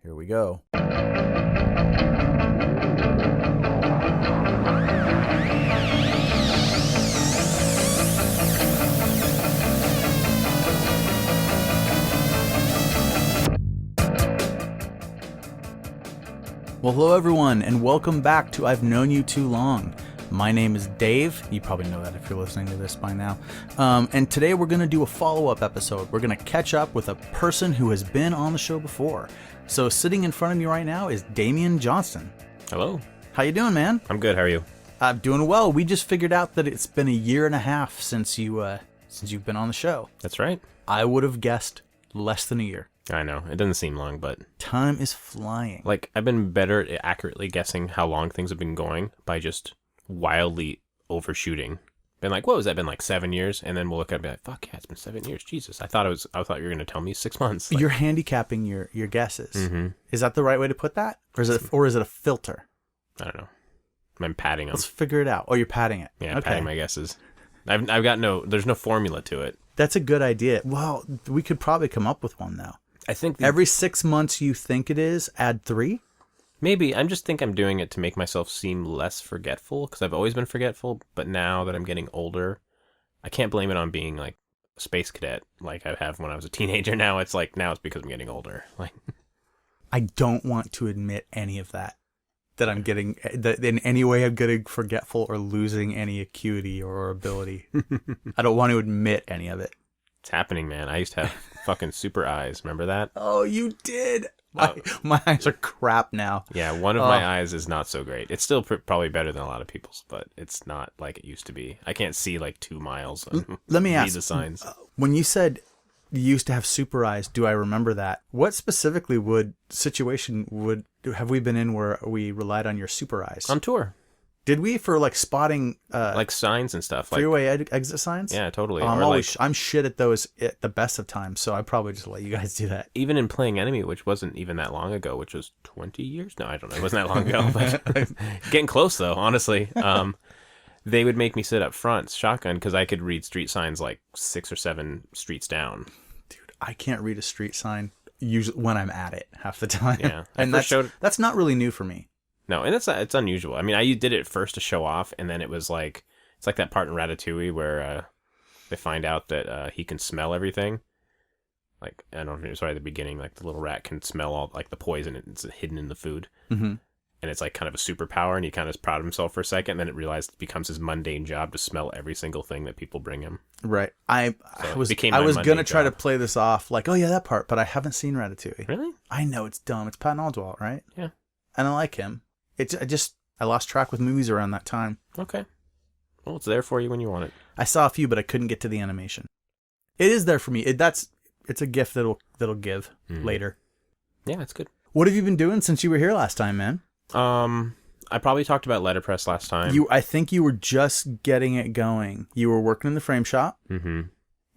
Here we go. Well, hello everyone, and welcome back to I've Known You Too Long. My name is Dave. You probably know that if you're listening to this by now. And today we're going to do a follow-up episode. We're going to catch up with a person who has been on the show before. So sitting in front of me right now is Demian Johnston. Hello. How you doing, man? I'm good. How are you? I'm doing well. We just figured out that it's been a year and a half since you've been on the show. That's right. I would have guessed less than a year. I know. It doesn't seem long, but... Time is flying. Like, I've been better at accurately guessing how long things have been going by just wildly overshooting. Been like, what has that been, like 7 years? And then we'll look at it and be like, fuck yeah, it's been 7 years. Jesus. I thought you were going to tell me 6 months. Like, you're handicapping your guesses. Mm-hmm. Is that the right way to put that? Or is it a filter? I don't know. I'm padding them. Let's figure it out. Oh, you're padding it. Yeah, okay. padding my guesses. I've got there's no formula to it. That's a good idea. Well, we could probably come up with one, though. I think every 6 months you think it is, add 3? Maybe. I'm doing it to make myself seem less forgetful, because I've always been forgetful, but now that I'm getting older, I can't blame it on being like a space cadet like I have when I was a teenager. Now it's because I'm getting older. Like, I don't want to admit any of that I'm getting, that in any way I'm getting forgetful or losing any acuity or ability. I don't want to admit any of it. It's happening, man. I used to have fucking super eyes. Remember that? Oh, you did. My eyes are crap now. Yeah, one of my eyes is not so great. It's still probably better than a lot of people's, but it's not like it used to be. I can't see like 2 miles. Let me ask. The signs. When you said you used to have super eyes, do I remember that? What specifically have we been in where we relied on your super eyes? On tour. Did we for like spotting like signs and stuff, freeway exit signs? Yeah, totally. I'm shit at those at the best of times, so I probably just let you guys do that. Even in Playing Enemy, which wasn't even that long ago, which was 20 years. No, I don't know. It wasn't that long ago, but getting close though. Honestly, they would make me sit up front, shotgun, because I could read street signs like 6 or 7 streets down. Dude, I can't read a street sign usually when I'm at it half the time. Yeah, and that's not really new for me. No, and it's unusual. I mean, I did it first to show off, and then it was like, it's like that part in Ratatouille where they find out that he can smell everything. Like, I don't know if it was right at the beginning, like the little rat can smell all like the poison it's hidden in the food. Mm-hmm. And it's like kind of a superpower, and he kind of is proud of himself for a second, and then it realized it becomes his mundane job to smell every single thing that people bring him. Right. I was going to try to play this off like, oh yeah, that part, but I haven't seen Ratatouille. Really? I know it's dumb. It's Patton Oswalt, right? Yeah. And I like him. I lost track with movies around that time. Okay. Well, it's there for you when you want it. I saw a few, but I couldn't get to the animation. It is there for me. It's a gift that'll give later. Yeah, it's good. What have you been doing since you were here last time, man? I probably talked about letterpress last time. I think you were just getting it going. You were working in the frame shop. Mm-hmm.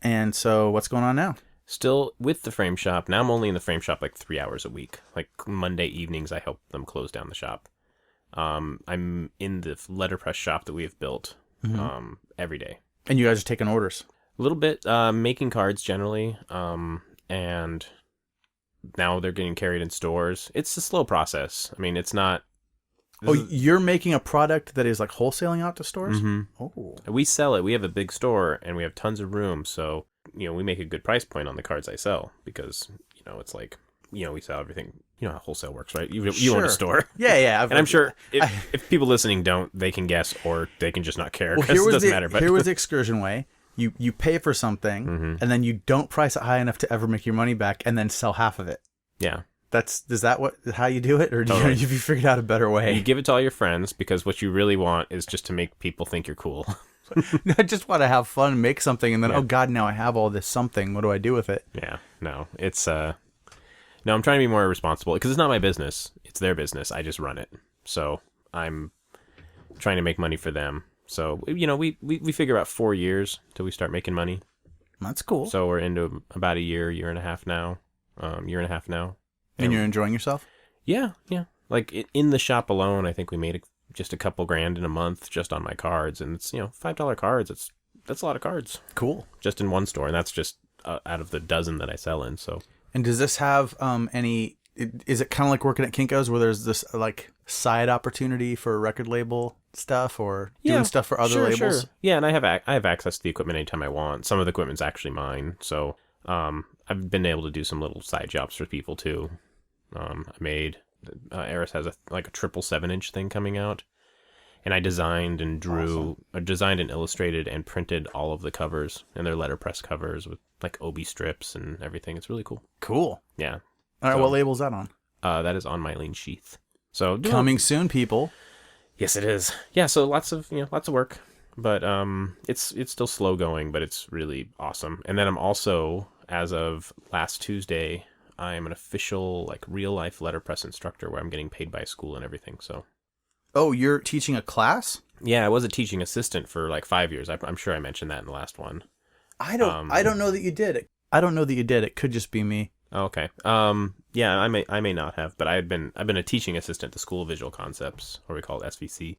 And so what's going on now? Still with the frame shop. Now I'm only in the frame shop like 3 hours a week. Like Monday evenings, I help them close down the shop. I'm in the letterpress shop that we have built every day. And you guys are taking orders? A little bit, making cards generally, and now they're getting carried in stores. It's a slow process. I mean, it's not... You're making a product that is like wholesaling out to stores? Mm-hmm. Oh. We sell it. We have a big store, and we have tons of room, so we make a good price point on the cards I sell, because, it's like... we sell everything. You know how wholesale works, right? You own a store. Yeah. And I'm sure if people listening don't, they can guess, or they can just not care. Well, it doesn't matter. But here was the Excursion way. You pay for something, and then you don't price it high enough to ever make your money back, and then sell half of it. Yeah. Is that how you do it? Or have you figured out a better way? And you give it to all your friends, because what you really want is just to make people think you're cool. I just want to have fun, make something, and then, oh God, now I have all this something. What do I do with it? Yeah. No, it's... No, I'm trying to be more responsible, because it's not my business. It's their business. I just run it. So I'm trying to make money for them. So, we figure out 4 years till we start making money. That's cool. So we're into about a year and a half now. And you're enjoying yourself? Yeah. Like in the shop alone, I think we made just a couple grand in a month just on my cards. And it's, $5 cards. That's a lot of cards. Cool. Just in one store. And that's just out of the dozen that I sell in. So. And does this have any is it kind of like working at Kinkos where there's this like side opportunity for record label stuff or doing stuff for other labels? Sure. Yeah, and I have access to the equipment anytime I want. Some of the equipment's actually mine, so I've been able to do some little side jobs for people too. I made Eris has a triple 7-inch thing coming out, and I designed and designed and illustrated and printed all of the covers, and they're letterpress covers with like Obi strips and everything. It's really cool. Cool. Yeah. All right, what label is that on? That is on Mylene Sheath. So coming soon, people. Yes, it is. Yeah, so lots of work, but it's still slow going, but it's really awesome. And then I'm also, as of last Tuesday, I am an official like real life letterpress instructor where I'm getting paid by a school and everything. So. Oh, you're teaching a class? Yeah, I was a teaching assistant for like 5 years. I'm sure I mentioned that in the last one. I don't know that you did. I don't know that you did. It could just be me. Okay. Yeah, I may not have, but I've been a teaching assistant to School of Visual Concepts, or we call it SVC,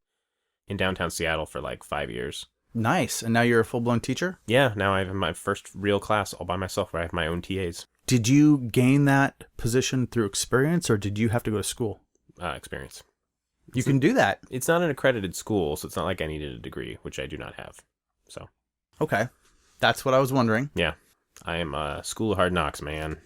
in downtown Seattle for like 5 years. Nice. And now you're a full-blown teacher? Yeah, now I have my first real class all by myself where I have my own TAs. Did you gain that position through experience, or did you have to go to school? Experience. You can do that. It's not an accredited school, so it's not like I needed a degree, which I do not have. So. Okay. That's what I was wondering. Yeah. I am a School of Hard Knocks, man.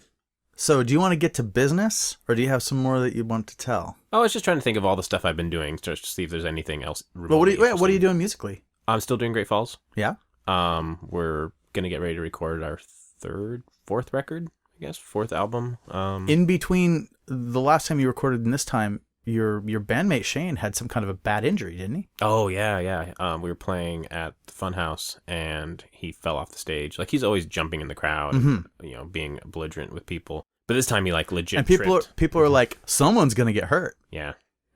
So do you want to get to business, or do you have some more that you want to tell? I was just trying to think of all the stuff I've been doing just to see if there's anything else. Well, what are you doing musically? I'm still doing Great Falls. Yeah. We're going to get ready to record our fourth record, I guess, fourth album. In between the last time you recorded and this time, your bandmate Shane had some kind of a bad injury, didn't he? Oh, yeah. We were playing at the Funhouse, and he fell off the stage. Like, he's always jumping in the crowd, and, being belligerent with people. But this time he, like, legit and tripped. people are like, someone's going to get hurt. Yeah.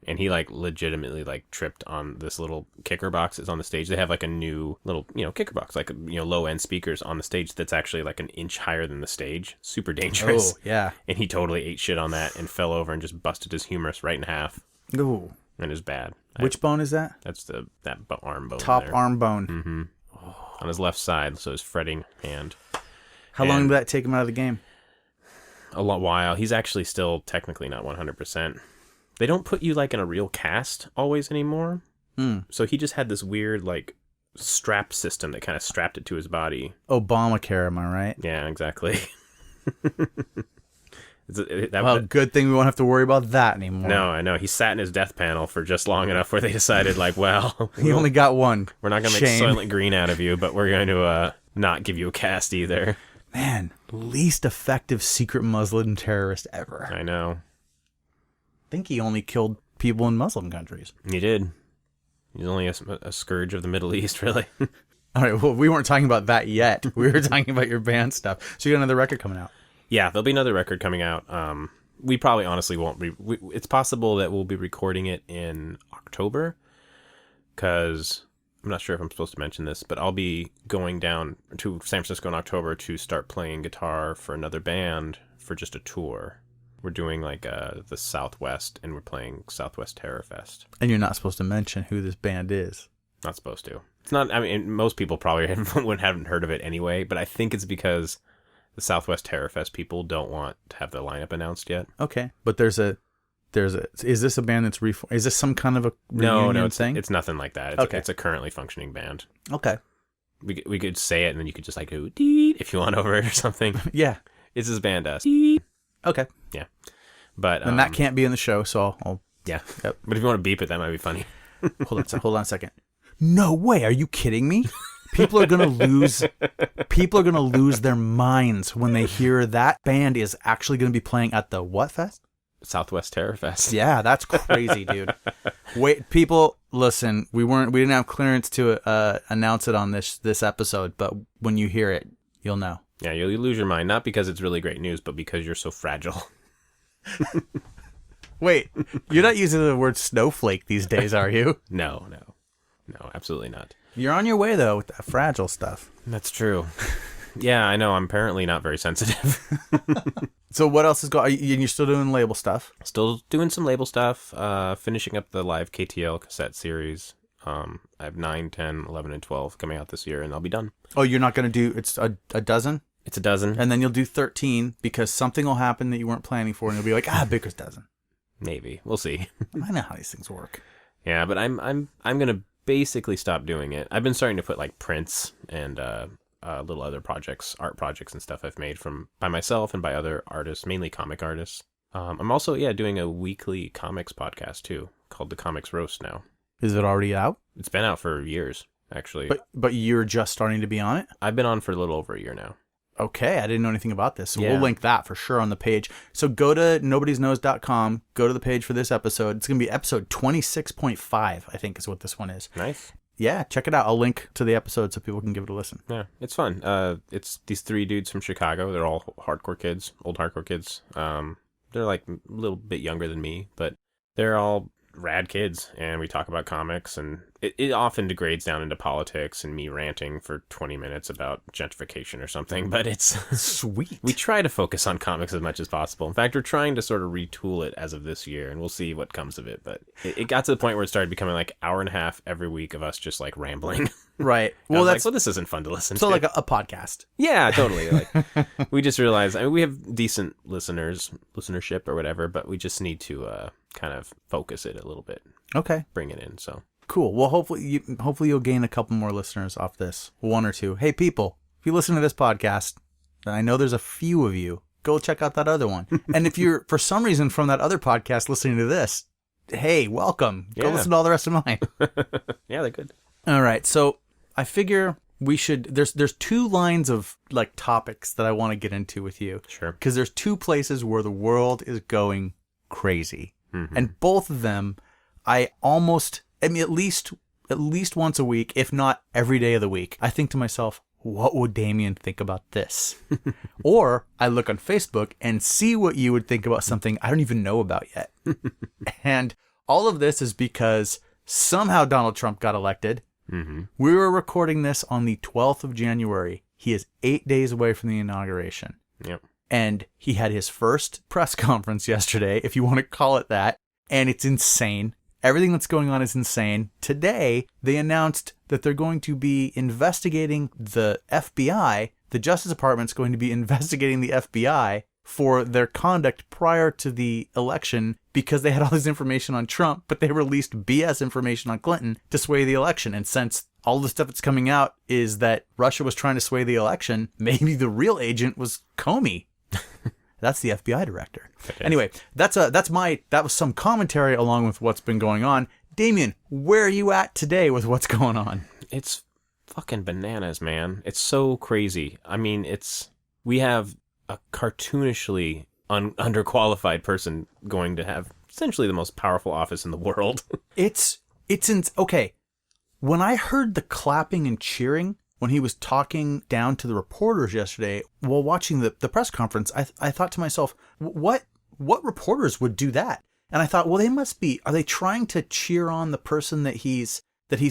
And he, like, legitimately, like, tripped on this little kicker box that's on the stage. They have, like, a new little, kicker box, like, low-end speakers on the stage that's actually, like, an inch higher than the stage. Super dangerous. Oh, yeah. And he totally ate shit on that and fell over and just busted his humerus right in half. Ooh. And it was bad. Which bone is that? That's that arm bone. Top there. arm bone. Mm-hmm. Oh. On his left side, so his fretting hand. How long did that take him out of the game? A lot while. He's actually still technically not 100%. They don't put you like in a real cast always anymore. So he just had this weird like strap system that kind of strapped it to his body. Obamacare, am I right? Yeah, exactly. Good thing we won't have to worry about that anymore. No, I know. He sat in his death panel for just long enough where they decided like, well, he only got one. We're not going to make Soylent Green out of you, but we're going to not give you a cast either. Man, least effective secret Muslim terrorist ever. I know. I think he only killed people in Muslim countries. He did. He's only a scourge of the Middle East, really. All right, well, we weren't talking about that yet. We were talking about your band stuff. So you got another record coming out. Yeah, there'll be another record coming out. We probably honestly won't be... it's possible that we'll be recording it in October, because... I'm not sure if I'm supposed to mention this, but I'll be going down to San Francisco in October to start playing guitar for another band for just a tour. We're doing like the Southwest, and we're playing Southwest Terror Fest. And you're not supposed to mention who this band is. Not supposed to. It's not. I mean, most people probably haven't heard of it anyway, but I think it's because the Southwest Terror Fest people don't want to have their lineup announced yet. Okay, but is this a band that's is this some kind of a reunion thing? It's nothing like that. It's a currently functioning band. Okay. We could say it, and then you could just like go deet if you want over it or something. Yeah. It's this band Okay. Yeah. But and that can't be in the show, so I'll yeah. Yep. But if you want to beep it, that might be funny. Hold on a second. No way, are you kidding me? People are gonna lose their minds when they hear that band is actually gonna be playing at the what fest? Southwest Terror Fest. Yeah, that's crazy, dude. Wait, people, listen. We didn't have clearance to announce it on this episode, but when you hear it, you'll know. Yeah, you'll lose your mind, not because it's really great news, but because you're so fragile. Wait, you're not using the word snowflake these days, are you? No, absolutely not. You're on your way though with that fragile stuff. That's true. Yeah, I know. I'm apparently not very sensitive. So what else is going? You're still doing label stuff? Still doing some label stuff. Finishing up the live KTL cassette series. I have 9, 10, 11, and 12 coming out this year, and I'll be done. Oh, you're not going to do? It's a dozen? It's a dozen. And then you'll do 13 because something will happen that you weren't planning for, and you'll be like, Baker's dozen. Maybe. We'll see. I know how these things work. Yeah, but I'm gonna basically stop doing it. I've been starting to put like prints and little other projects, art projects and stuff I've made by myself and by other artists, mainly comic artists. I'm also doing a weekly comics podcast too, called The Comics Roast now. Is it already out? It's been out for years, actually. But you're just starting to be on it? I've been on for a little over a year now. Okay, I didn't know anything about this. So we'll link that for sure on the page. So go to nobodysnose.com, go to the page for this episode. It's going to be episode 26.5, I think is what this one is. Nice. Yeah, check it out. I'll link to the episode so people can give it a listen. Yeah, it's fun. It's these 3 dudes from Chicago. They're all hardcore kids, old hardcore kids. They're like a little bit younger than me, but they're all rad kids, and we talk about comics, and it often degrades down into politics and me ranting for 20 minutes about gentrification or something, but it's sweet. We try to focus on comics as much as possible. In fact, we're trying to sort of retool it as of this year, and we'll see what comes of it, but it got to the point where it started becoming like hour and a half every week of us just like rambling. Right. Well, this isn't fun to listen to. So like a podcast. Yeah, totally. Like we just realized, we have decent listenership or whatever, but we just need to kind of focus it a little bit. Okay. Bring it in. So cool. Well, hopefully you'll gain a couple more listeners off this. 1 or 2. Hey, people, if you listen to this podcast, I know there's a few of you. Go check out that other one. And if you're for some reason from that other podcast listening to this, hey, welcome. Go listen to all the rest of mine. Yeah, they're good. All right. So I figure we should. There's 2 lines of like topics that I want to get into with you. Sure. Because there's 2 places where the world is going crazy, and both of them, at least once a week, if not every day of the week, I think to myself, what would Demian think about this? Or I look on Facebook and see what you would think about something I don't even know about yet. And all of this is because somehow Donald Trump got elected. We were recording this on the 12th of January. He is 8 days away from the inauguration. Yep. And he had his first press conference yesterday, if you want to call it that. And it's insane. Everything that's going on is insane. Today, they announced that they're going to be investigating the FBI. The Justice Department's going to be investigating the FBI for their conduct prior to the election because they had all this information on Trump, but they released BS information on Clinton to sway the election. And since all the stuff that's coming out is that Russia was trying to sway the election, maybe the real agent was Comey. That's the FBI director. Anyway, that was some commentary along with what's been going on. Demian, where are you at today with what's going on? It's fucking bananas, man. It's so crazy. I mean, we have a cartoonishly underqualified person going to have essentially the most powerful office in the world. Okay. When I heard the clapping and cheering when he was talking down to the reporters yesterday while watching the press conference, I thought to myself, what reporters would do that? And I thought, well, are they trying to cheer on the person that he's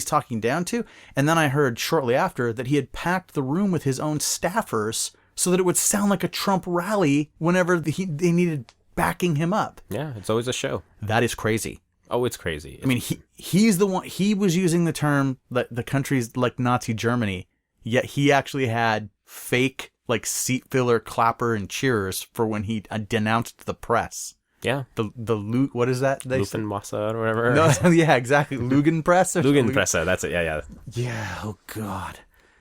talking down to? And then I heard shortly after that he had packed the room with his own staffers so that it would sound like a Trump rally whenever they needed backing him up. Yeah, it's always a show. That is crazy. Oh, it's crazy. I mean, he's the one. He was using the term that the country's like Nazi Germany, yet he actually had fake like seat filler clapper and cheers for when he denounced the press. Yeah. What is that? Lufthansa or whatever. No, yeah, exactly. Lugenpresse. Lugenpresse, that's it. Yeah. Yeah. Oh God.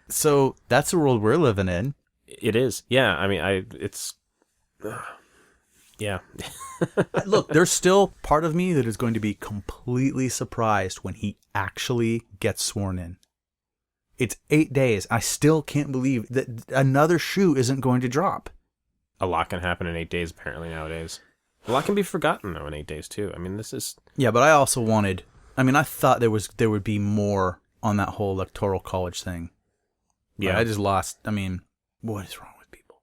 So that's the world we're living in. It is. Yeah. I mean, yeah. Look, there's still part of me that is going to be completely surprised when he actually gets sworn in. It's 8 days. I still can't believe that another shoe isn't going to drop. A lot can happen in 8 days, apparently, nowadays. A lot can be forgotten, though, in 8 days, too. I mean, this is... Yeah, but I also I thought there would be more on that whole Electoral College thing. Yeah. But I just lost. I mean, what is wrong with people?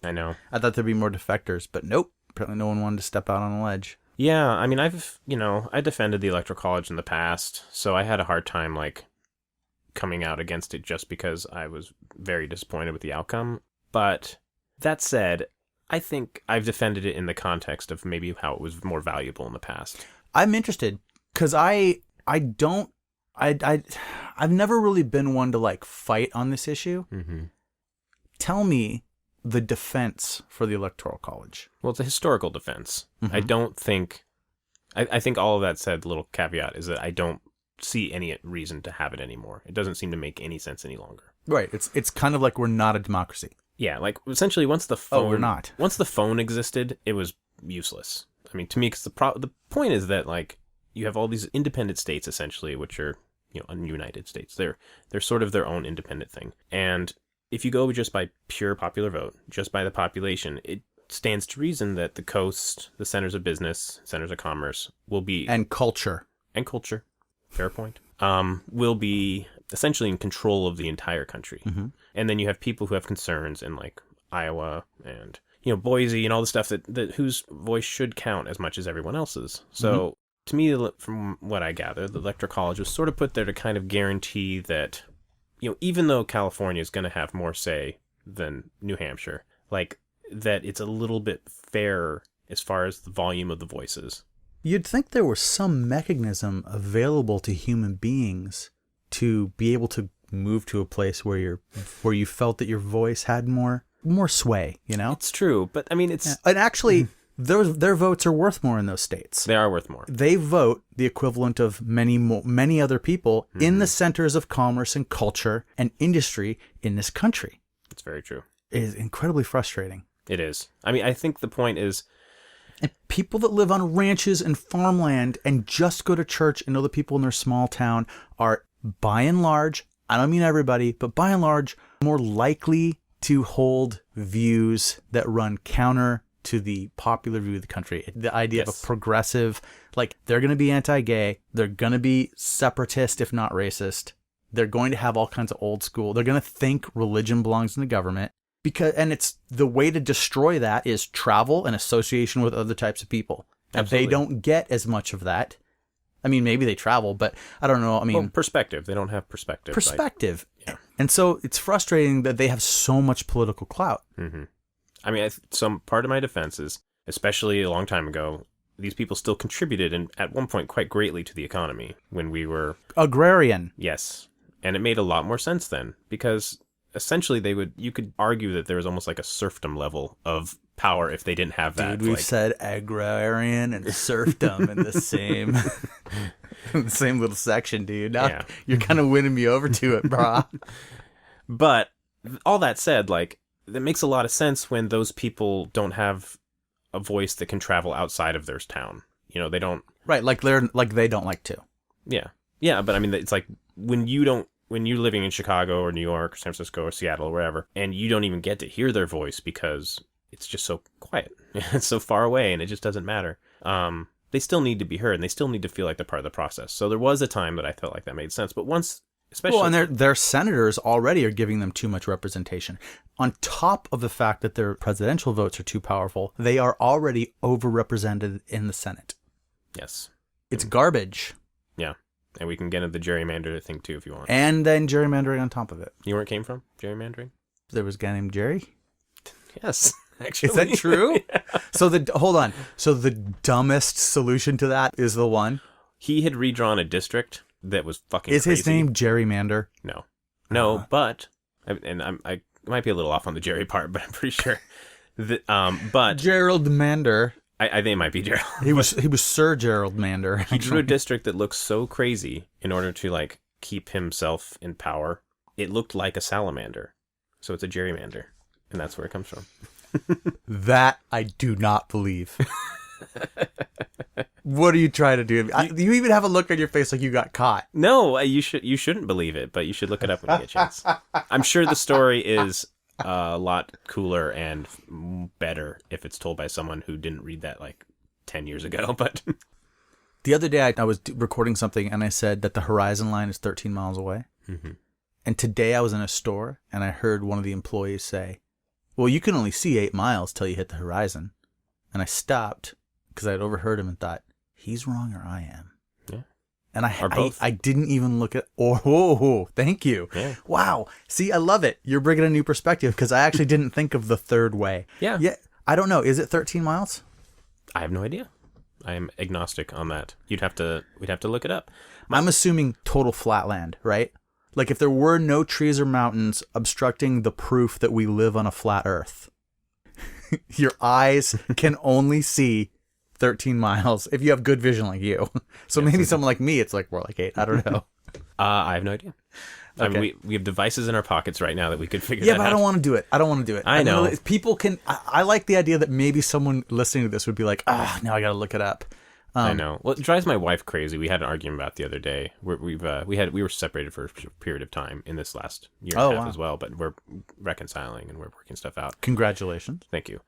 I know. I thought there'd be more defectors, but nope. Apparently no one wanted to step out on a ledge. Yeah, I mean, I defended the Electoral College in the past, so I had a hard time, like, coming out against it just because I was very disappointed with the outcome. But that said, I think I've defended it in the context of maybe how it was more valuable in the past. I'm interested because I've never really been one to like fight on this issue. Mm-hmm. Tell me the defense for the Electoral College. Well, it's a historical defense. I don't think... I think all of that said, little caveat, is that I don't see any reason to have it anymore. It doesn't seem to make any sense any longer. Right. It's kind of like we're not a democracy. Yeah, like essentially once the phone... Oh, we're not. Once the phone existed, it was useless. I mean, to me, because the point is that, like, you have all these independent states, essentially, which are, ununited states. They're sort of their own independent thing. And if you go just by pure popular vote, just by the population, it stands to reason that the coast, the centers of business, centers of commerce will be... And culture. Fair point. Will be essentially in control of the entire country. And then you have people who have concerns in, like, Iowa and, Boise and all the stuff that whose voice should count as much as everyone else's. So to me, from what I gather, the Electoral College was sort of put there to kind of guarantee that, even though California is going to have more say than New Hampshire, like, that it's a little bit fairer as far as the volume of the voices. You'd think there was some mechanism available to human beings to be able to move to a place where you felt that your voice had more sway, It's true, but I mean, it's... Yeah. And actually, their votes are worth more in those states. They are worth more. They vote the equivalent of many other people in the centers of commerce and culture and industry in this country. It's very true. It is incredibly frustrating. It is. I mean, I think the point is... And people that live on ranches and farmland and just go to church and know the people in their small town are, by and large, I don't mean everybody, but by and large, more likely to hold views that run counter to the popular view of the country. The idea of a progressive, like, they're going to be anti-gay, they're going to be separatist, if not racist. They're going to have all kinds of old school. They're going to think religion belongs in the government. And it's the way to destroy that is travel and association with other types of people. And they don't get as much of that. I mean, maybe they travel, but I don't know. I mean, perspective. They don't have perspective. Yeah. And so it's frustrating that they have so much political clout. I mean, some part of my defense is, especially a long time ago, these people still contributed, and at one point quite greatly, to the economy when we were agrarian. Yes, and it made a lot more sense then, because essentially you could argue that there was almost like a serfdom level of power if they didn't have that. Dude, we've said agrarian and serfdom in the same little section, dude. Now you're kind of winning me over to it, brah. But all that said, like, that makes a lot of sense when those people don't have a voice that can travel outside of their town. They don't... Right, like they don't like to. Yeah. Yeah, but I mean, it's like when you're living in Chicago or New York or San Francisco or Seattle or wherever, and you don't even get to hear their voice because it's just so quiet. It's so far away and it just doesn't matter. They still need to be heard and they still need to feel like they're part of the process. So there was a time that I felt like that made sense. But once, especially... Well, and their senators already are giving them too much representation. On top of the fact that their presidential votes are too powerful, they are already overrepresented in the Senate. Yes. It's garbage. Yeah. And we can get into the gerrymander thing too if you want. And then gerrymandering on top of it. You know where it came from? Gerrymandering? There was a guy named Jerry? Yes, actually. Is that true? Yeah. Hold on. So the dumbest solution to that is the one? He had redrawn a district that was fucking Is crazy. His name Gerrymander? No, but... And I might be a little off on the Jerry part, but I'm pretty sure that... but... Gerald Mander. I think it might be Gerald. He was Sir Gerald Mander. He drew a district that looks so crazy in order to, like, keep himself in power. It looked like a salamander. So it's a gerrymander. And that's where it comes from. That I do not believe. What are you trying to do? You even have a look on your face like you got caught. No, you shouldn't believe it, but you should look it up when you get a chance. I'm sure the story is a lot cooler and better if it's told by someone who didn't read that like 10 years ago. But the other day I was recording something and I said that the horizon line is 13 miles away. Mm-hmm. And today I was in a store and I heard one of the employees say, well, you can only see 8 miles till you hit the horizon. And I stopped because I had overheard him and thought, he's wrong or I am. Yeah. And I didn't even look at... Oh, thank you. Yeah. Wow. See, I love it. You're bringing a new perspective because I actually didn't think of the third way. Yeah. Yeah. I don't know. Is it 13 miles? I have no idea. I am agnostic on that. We'd have to look it up. I'm assuming total flatland, right? Like if there were no trees or mountains obstructing the proof that we live on a flat Earth, your eyes can only see 13 miles if you have good vision like you. So maybe someone like me, it's like more like 8. I don't know. I have no idea. Okay. I mean, we have devices in our pockets right now that we could figure Yeah, that but out. I don't want to do it. I know. People can... I like the idea that maybe someone listening to this would be like, now I got to look it up. I know. Well, it drives my wife crazy. We had an argument about it the other day. We were separated for a period of time in this last year and a half as well, but we're reconciling and we're working stuff out. Congratulations. Thank you.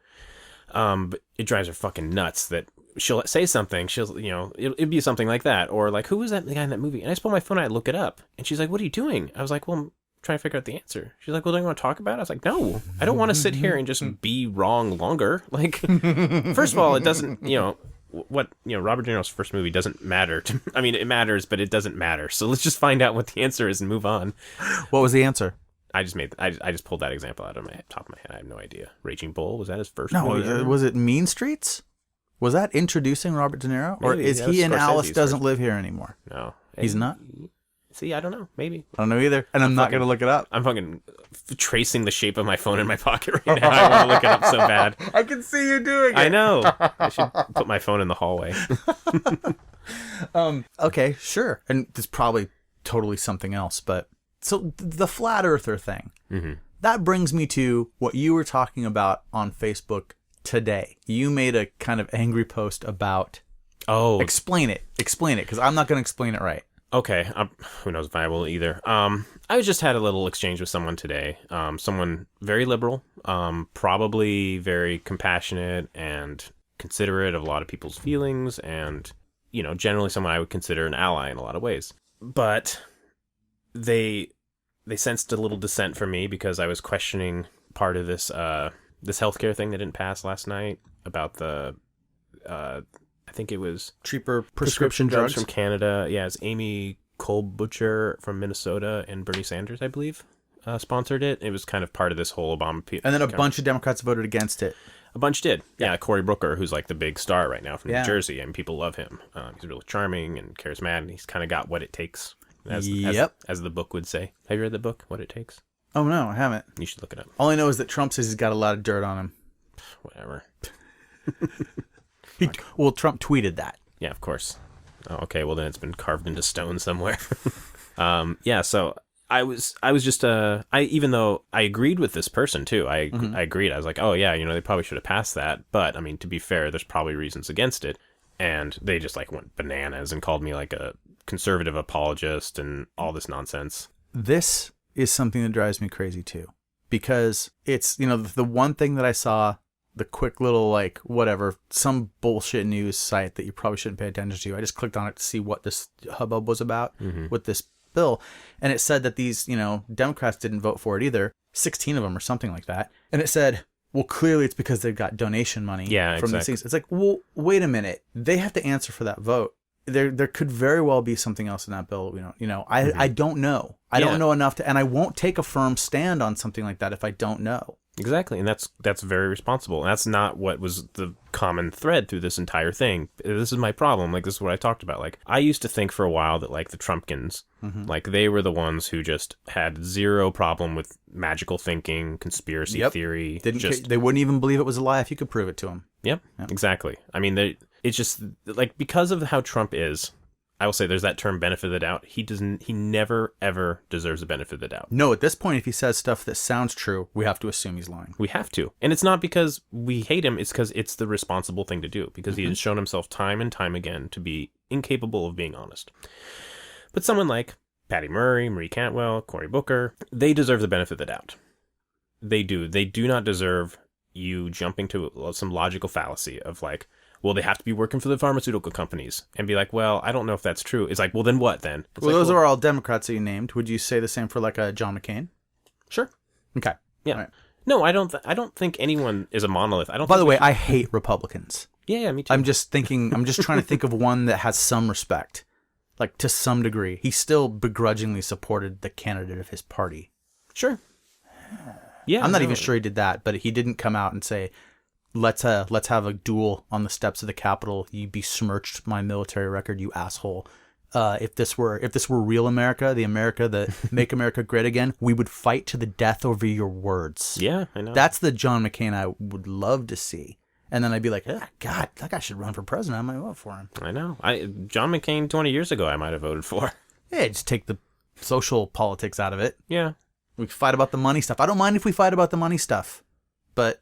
But it drives her fucking nuts that she'll say something. It'd be something like that, or like, who was that guy in that movie? And I just pull my phone out, I look it up, and she's like, "What are you doing?" I was like, "Well, I'm trying to figure out the answer." She's like, "Well, don't you want to talk about it?" I was like, "No, I don't want to sit here and just be wrong longer." Like, first of all, it doesn't, Robert De Niro's first movie doesn't matter. I mean, it matters, but it doesn't matter. So let's just find out what the answer is and move on. What was the answer? I just pulled that example out of my top of my head. I have no idea. Raging Bull, was that his first No, movie? was it Mean Streets? Was that introducing Robert De Niro? Or Maybe. is That was he in Alice Scorsese's Doesn't first. Live Here anymore? No. He's not? See, I don't know. Maybe. I don't know either. And I'm not going to look it up. I'm fucking tracing the shape of my phone in my pocket right now. I want to look it up so bad. I can see you doing it. I know. I should put my phone in the hallway. Okay, sure. And it's probably totally something else. But so the flat earther thing, that brings me to what you were talking about on Facebook today. You made a kind of angry post about... Oh. Explain it, because I'm not going to explain it right. Okay. Who knows if I will either. I just had a little exchange with someone today. Someone very liberal, probably very compassionate and considerate of a lot of people's feelings, and, generally someone I would consider an ally in a lot of ways. But they sensed a little dissent from me because I was questioning part of this healthcare thing that didn't pass last night about the I think it was Cheaper prescription drugs from Canada. Yeah, it's Amy Klobuchar from Minnesota and Bernie Sanders, I believe, sponsored it. It was kind of part of this whole Obama... And then a bunch of Democrats voted against it. A bunch did. Yeah, Cory Booker, who's like the big star right now from New Jersey, and people love him. He's really charming and charismatic, and he's kind of got what it takes, as the book would say. Have you read the book, What It Takes? Oh, no, I haven't. You should look it up. All I know is that Trump says he's got a lot of dirt on him. Whatever. Well, Trump tweeted that. Yeah, of course. Oh, okay, well then it's been carved into stone somewhere. So I was just even though I agreed with this person too, I agreed. I was like, oh yeah, they probably should have passed that. But I mean, to be fair, there's probably reasons against it. And they just like went bananas and called me like a conservative apologist and all this nonsense. This is something that drives me crazy too, because it's, the one thing that I saw, the quick little, like, whatever, some bullshit news site that you probably shouldn't pay attention to. I just clicked on it to see what this hubbub was about with this bill. And it said that these, Democrats didn't vote for it either. 16 of them or something like that. And it said, well, clearly it's because they've got donation money from these things. It's like, well, wait a minute. They have to answer for that vote. There could very well be something else in that bill. I don't know. I don't know enough and I won't take a firm stand on something like that if I don't know. Exactly, and that's very responsible. And that's not what was the common thread through this entire thing. This is my problem. Like, this is what I talked about. Like, I used to think for a while that, like, the Trumpkins, like, they were the ones who just had zero problem with magical thinking, conspiracy theory. They wouldn't even believe it was a lie if you could prove it to them. Yep. Exactly. I mean, it's just, like, because of how Trump is, I will say there's that term benefit of the doubt. He never, ever deserves the benefit of the doubt. No, at this point, if he says stuff that sounds true, we have to assume he's lying. We have to. And it's not because we hate him. It's because it's the responsible thing to do. Because he has shown himself time and time again to be incapable of being honest. But someone like Patty Murray, Marie Cantwell, Cory Booker, they deserve the benefit of the doubt. They do. They do not deserve you jumping to some logical fallacy of like, well, they have to be working for the pharmaceutical companies and be like, well, I don't know if that's true. It's like, well, then what then? It's well, those are all Democrats that you named. Would you say the same for like a John McCain? Sure. Okay. Yeah. Right. No, I don't think anyone is a monolith. By the way, I hate Republicans. Yeah, me too. I'm just trying to think of one that has some respect, like to some degree. He still begrudgingly supported the candidate of his party. Sure. Yeah. I'm not even sure he did that, but he didn't come out and say, let's have a duel on the steps of the Capitol. You besmirched my military record, you asshole. if this were real America, the America that make America great again, we would fight to the death over your words. Yeah, I know. That's the John McCain I would love to see. And then I'd be like, God, that guy should run for president. I might vote for him. I know. John McCain 20 years ago I might have voted for. Yeah, just take the social politics out of it. Yeah. We fight about the money stuff. I don't mind if we fight about the money stuff, but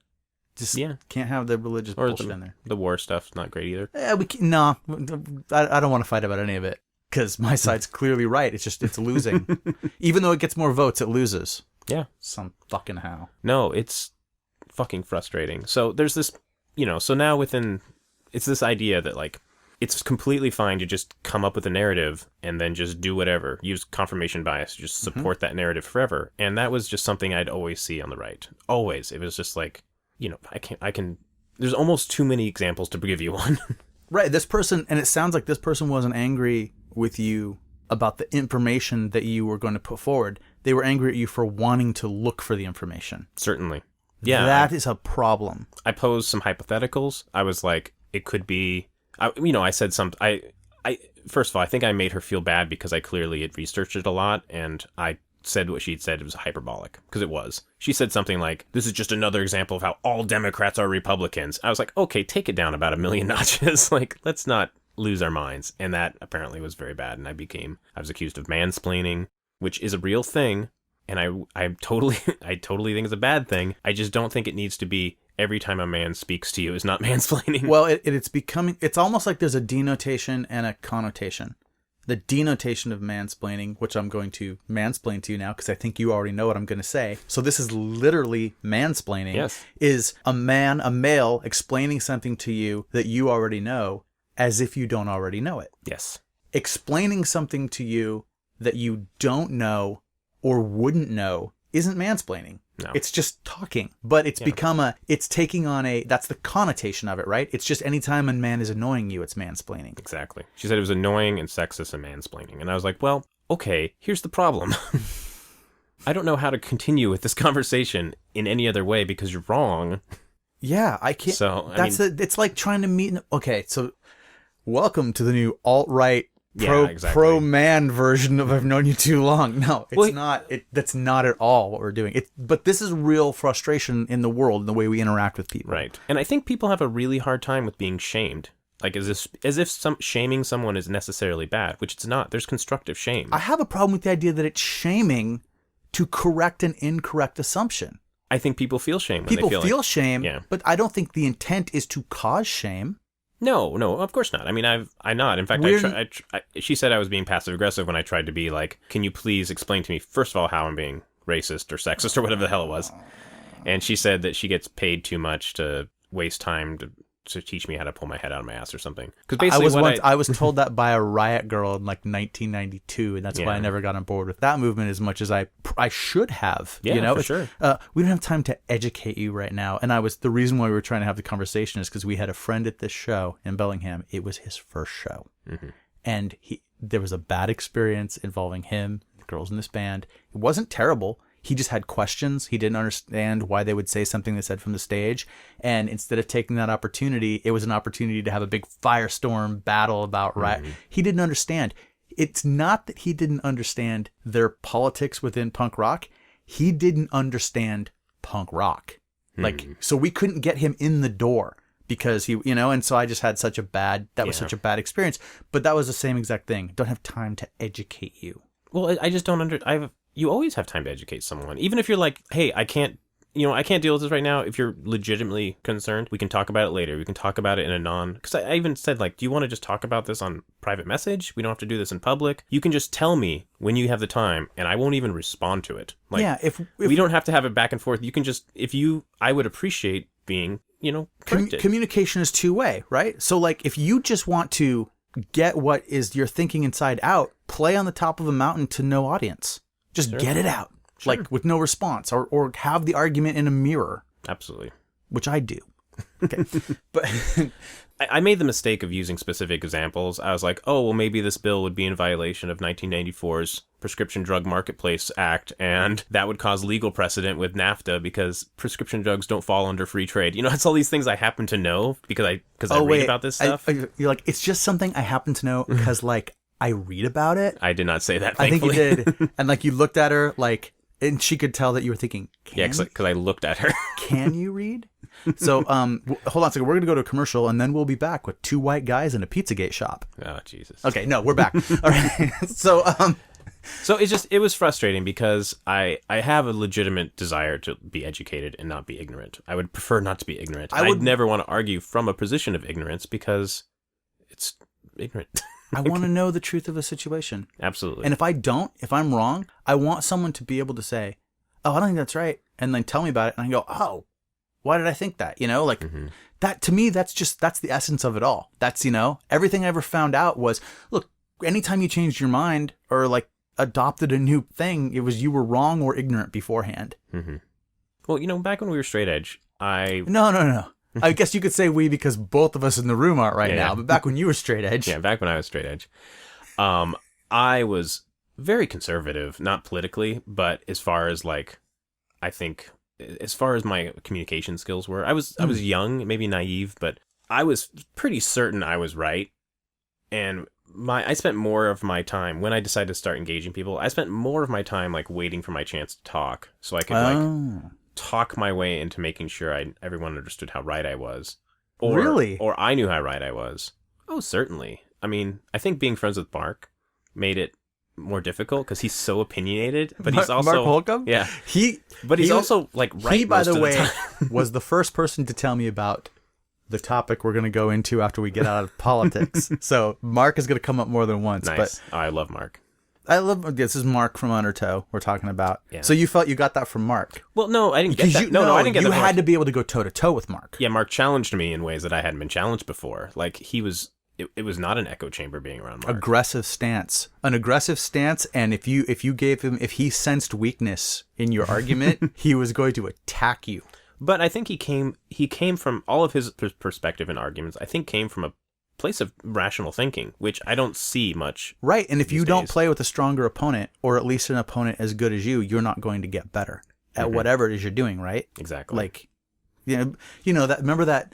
just can't have the religious bullshit in there. The war stuff's not great either. Yeah, I don't want to fight about any of it because my side's clearly right. It's losing. Even though it gets more votes, it loses. Yeah. Some fucking how. No, it's fucking frustrating. So there's this, so now it's this idea that like, it's completely fine to just come up with a narrative and then just do whatever. Use confirmation bias, just support that narrative forever. And that was just something I'd always see on the right. Always. It was just like, there's almost too many examples to give you one. Right. This person, and it sounds like this person wasn't angry with you about the information that you were going to put forward. They were angry at you for wanting to look for the information. Certainly. Yeah. That is a problem. I posed some hypotheticals. I was like, it could be, I said something. First of all, I think I made her feel bad because I clearly had researched it a lot, and I said what she'd said. It was hyperbolic, because it was. She said something like, this is just another example of how all Democrats are Republicans. I was like, okay, take it down about a million notches. Like, let's not lose our minds. And that apparently was very bad, and I was accused of mansplaining, which is a real thing, and I totally think it's a bad thing. I just don't think it needs to be every time a man speaks to you is not mansplaining. Well, it's almost like there's a denotation and a connotation. The denotation of mansplaining, which I'm going to mansplain to you now because I think you already know what I'm going to say. So this is literally mansplaining. Yes. Is a male explaining something to you that you already know as if you don't already know it. Yes. Explaining something to you that you don't know or wouldn't know isn't mansplaining. No. It's just talking, but it's it's taking on that's the connotation of it, right? It's just anytime a man is annoying you, it's mansplaining. Exactly. She said it was annoying and sexist and mansplaining. And I was like, well, okay, here's the problem. I don't know how to continue with this conversation in any other way because you're wrong. Yeah, I can't. So, it's like trying to meet. Okay, so welcome to the new alt-right exactly. pro-man version of I've known you too long. No, it's not. That's not at all what we're doing. But this is real frustration in the world, in the way we interact with people. Right. And I think people have a really hard time with being shamed. Like as if shaming someone is necessarily bad, which it's not. There's constructive shame. I have a problem with the idea that it's shaming to correct an incorrect assumption. I think people feel shame when people they feel shame, but I don't think the intent is to cause shame. No, of course not. I mean, I'm not. In fact, she said I was being passive aggressive when I tried to be like, can you please explain to me, first of all, how I'm being racist or sexist or whatever the hell it was. And she said that she gets paid too much to waste time to teach me how to pull my head out of my ass or something. Because basically, I was told that by a riot girl in like 1992, and that's why I never got on board with that movement as much as I should have. Yeah, for sure. We don't have time to educate you right now, and the reason why we were trying to have the conversation is because we had a friend at this show in Bellingham. It was his first show, and there was a bad experience involving him, the girls in this band. It wasn't terrible. He just had questions. He didn't understand why they would say something they said from the stage. And instead of taking that opportunity, it was an opportunity to have a big firestorm battle about riot. He didn't understand. It's not that he didn't understand their politics within punk rock. He didn't understand punk rock. So we couldn't get him in the door because and so I just had such a bad experience. But that was the same exact thing. Don't have time to educate you. Well, I just don't you always have time to educate someone. Even if you're like, hey, I can't deal with this right now. If you're legitimately concerned, we can talk about it later. We can talk about it in a because I even said, like, do you want to just talk about this on private message? We don't have to do this in public. You can just tell me when you have the time and I won't even respond to it. Like, if we don't have to have it back and forth. You can just, I would appreciate being, corrected. Communication is two-way, right? So like, if you just want to get what is your thinking inside out, play on the top of a mountain to no audience. Just get it out, like with no response, or have the argument in a mirror. Absolutely. Which I do. Okay. But I made the mistake of using specific examples. I was like, oh, well, maybe this bill would be in violation of 1994's Prescription Drug Marketplace Act, and that would cause legal precedent with NAFTA because prescription drugs don't fall under free trade. It's all these things I happen to know because I read about this stuff. You're like, it's just something I happen to know because, like, I read about it. I did not say that, I think thankfully. you did. And like you looked at her like, and she could tell that you were thinking, Yeah, because I looked at her. can you read? So hold on a second. We're going to go to a commercial and then we'll be back with two white guys in a Pizzagate shop. Oh, Jesus. Okay, no, we're back. All right. So it was frustrating because I have a legitimate desire to be educated and not be ignorant. I would prefer not to be ignorant. I'd never want to argue from a position of ignorance because it's ignorant. I want to know the truth of a situation. Absolutely. And if I'm wrong, I want someone to be able to say, oh, I don't think that's right. And then tell me about it. And I go, oh, why did I think that? You know, like that to me, that's the essence of it all. That's, you know, everything I ever found out was, look, anytime you changed your mind or like adopted a new thing, it was you were wrong or ignorant beforehand. Well, you know, back when we were straight edge, No. I guess you could say we because both of us in the room aren't right now. Yeah. But back when you were straight edge. Yeah, back when I was straight edge, I was very conservative, not politically, but as far as like, I think, as far as my communication skills were, I was young, maybe naive, but I was pretty certain I was right. And I spent more of my time when I decided to start engaging people. I spent more of my time like waiting for my chance to talk, so I could like talk my way into making sure everyone understood how right I was. Really? Or I knew how right I was. Oh, certainly. I mean, I think being friends with Mark made it more difficult because he's so opinionated, but he's also Mark Holcomb? Yeah. He's also like right. He, by most the of way, time. was the first person to tell me about the topic we're going to go into after we get out of politics. So Mark is going to come up more than once. Nice. But I love Mark. This is Mark from Undertow we're talking about. Yeah. So you felt you got that from Mark? Well, no, I didn't get that. No, I didn't get that. You from had Mark. to be able to go toe to toe with Mark. Yeah, Mark challenged me in ways that I hadn't been challenged before. Like he was, it was not an echo chamber being around Mark. Aggressive stance, an aggressive stance, and if you gave him, if he sensed weakness in your argument, he was going to attack you. But I think he came from all of his perspective and arguments. I think came from a place of rational thinking, which I don't see much. Right, and if you don't play with a stronger opponent, or at least an opponent as good as you, you're not going to get better at whatever it is you're doing. Right? Exactly. Like, you know that. Remember that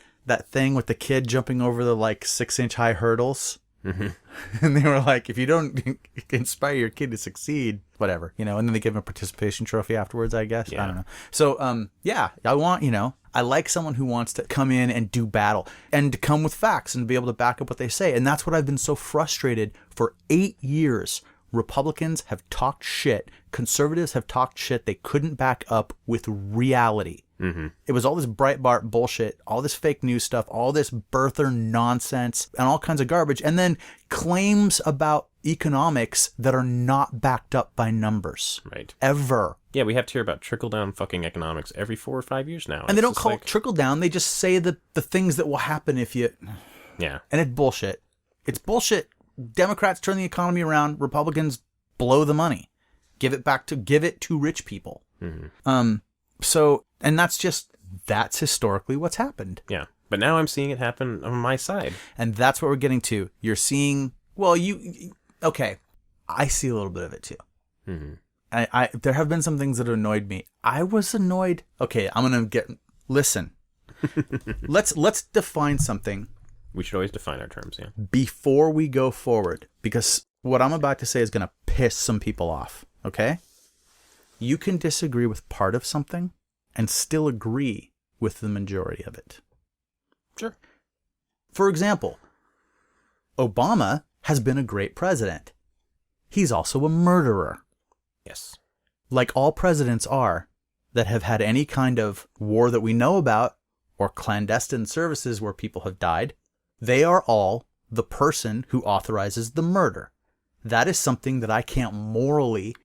thing with the kid jumping over the like 6-inch high hurdles. And they were like, if you don't inspire your kid to succeed, whatever, you know, and then they give him a participation trophy afterwards, I guess. Yeah. I don't know. So, I like someone who wants to come in and do battle and to come with facts and be able to back up what they say. And that's what I've been so frustrated for 8 years. Republicans have talked shit. Conservatives have talked shit they couldn't back up with reality. It was all this Breitbart bullshit, all this fake news stuff, all this birther nonsense, and all kinds of garbage. And then claims about economics that are not backed up by numbers. Right. Ever. Yeah, we have to hear about trickle-down fucking economics every 4 or 5 years now. And they don't call it trickle-down. They just say the things that will happen if you... Yeah. And it's bullshit. It's bullshit. Democrats turn the economy around. Republicans blow the money. Give it to rich people. So, and that's historically what's happened. Yeah. But now I'm seeing it happen on my side. And that's what we're getting to. You're seeing, okay, I see a little bit of it too. There have been some things that annoyed me. I was annoyed. Okay, listen. Let's define something. We should always define our terms, yeah. Before we go forward, because what I'm about to say is going to piss some people off, okay? You can disagree with part of something and still agree with the majority of it. Sure. For example, Obama has been a great president. He's also a murderer. Yes. Like all presidents are that have had any kind of war that we know about or clandestine services where people have died. They are all the person who authorizes the murder. That is something that I can't morally...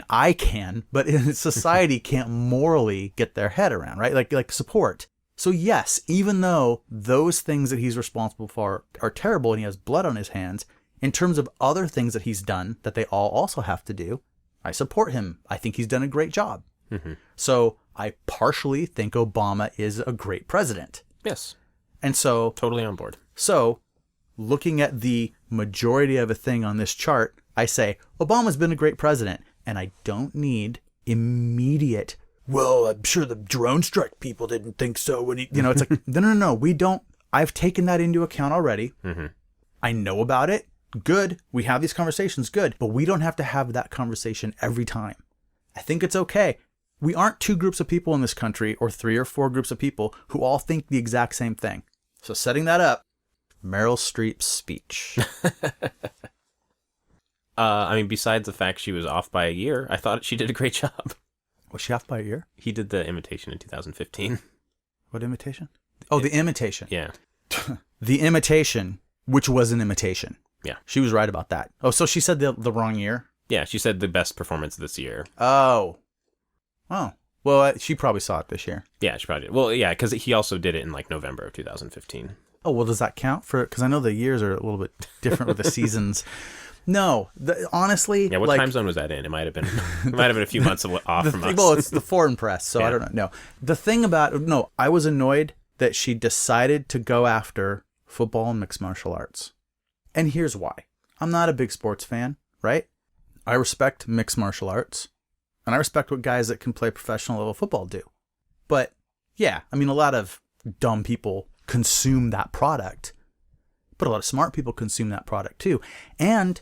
I can, but in society can't morally get their head around, right? Like support. So yes, even though those things that he's responsible for are terrible and he has blood on his hands, in terms of other things that he's done that they all also have to do, I support him. I think he's done a great job. So I partially think Obama is a great president. Yes. And so... Totally on board. So, looking at the majority of a thing on this chart, I say, Obama's been a great president. And I don't need immediate, well, I'm sure the drone strike people didn't think so. When it's like, no, we don't. I've taken that into account already. I know about it. Good. We have these conversations. Good. But we don't have to have that conversation every time. I think it's okay. We aren't 2 groups of people in this country or 3 or 4 groups of people who all think the exact same thing. So setting that up, Meryl Streep's speech. I mean, besides the fact she was off by a year, I thought she did a great job. Was she off by a year? He did The Imitation in 2015. What imitation? Oh, The Imitation. Yeah. The Imitation, which was an imitation. Yeah. She was right about that. Oh, so she said the wrong year? Yeah, she said the best performance this year. Oh. Oh. Well, she probably saw it this year. Yeah, she probably did. Well, yeah, because he also did it in like November of 2015. Oh, well, does that count for? Because I know the years are a little bit different with the seasons. No, honestly. Yeah, what time zone was that in? It might have been. It might have been a few months off from us. Well, it's the foreign press, so yeah. I don't know. No, the thing about I was annoyed that she decided to go after football and mixed martial arts, and here's why. I'm not a big sports fan, right? I respect mixed martial arts, and I respect what guys that can play professional level football do. But yeah, I mean, a lot of dumb people consume that product, but a lot of smart people consume that product too. And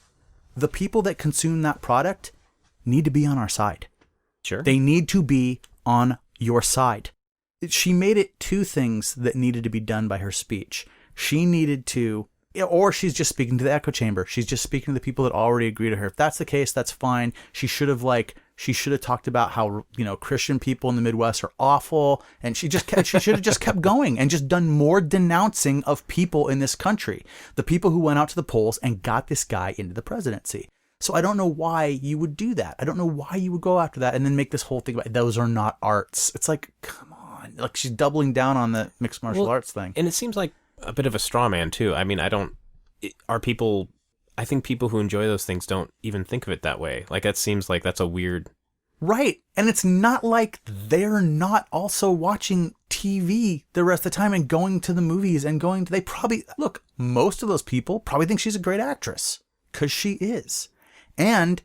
the people that consume that product need to be on our side. Sure. They need to be on your side. She made it 2 things that needed to be done by her speech. She needed to, or she's just speaking to the echo chamber. She's just speaking to the people that already agree to her. If that's the case, that's fine. She should have talked about how, Christian people in the Midwest are awful. And she should have just kept going and just done more denouncing of people in this country. The people who went out to the polls and got this guy into the presidency. So I don't know why you would do that. I don't know why you would go after that and then make this whole thing about those are not arts. It's like, come on. Like she's doubling down on the mixed martial arts thing. And it seems like a bit of a straw man too. I mean, I think people who enjoy those things don't even think of it that way. Like that seems like that's a weird. Right. And it's not like they're not also watching TV the rest of the time and going to the movies and they probably, look, most of those people probably think she's a great actress because she is. And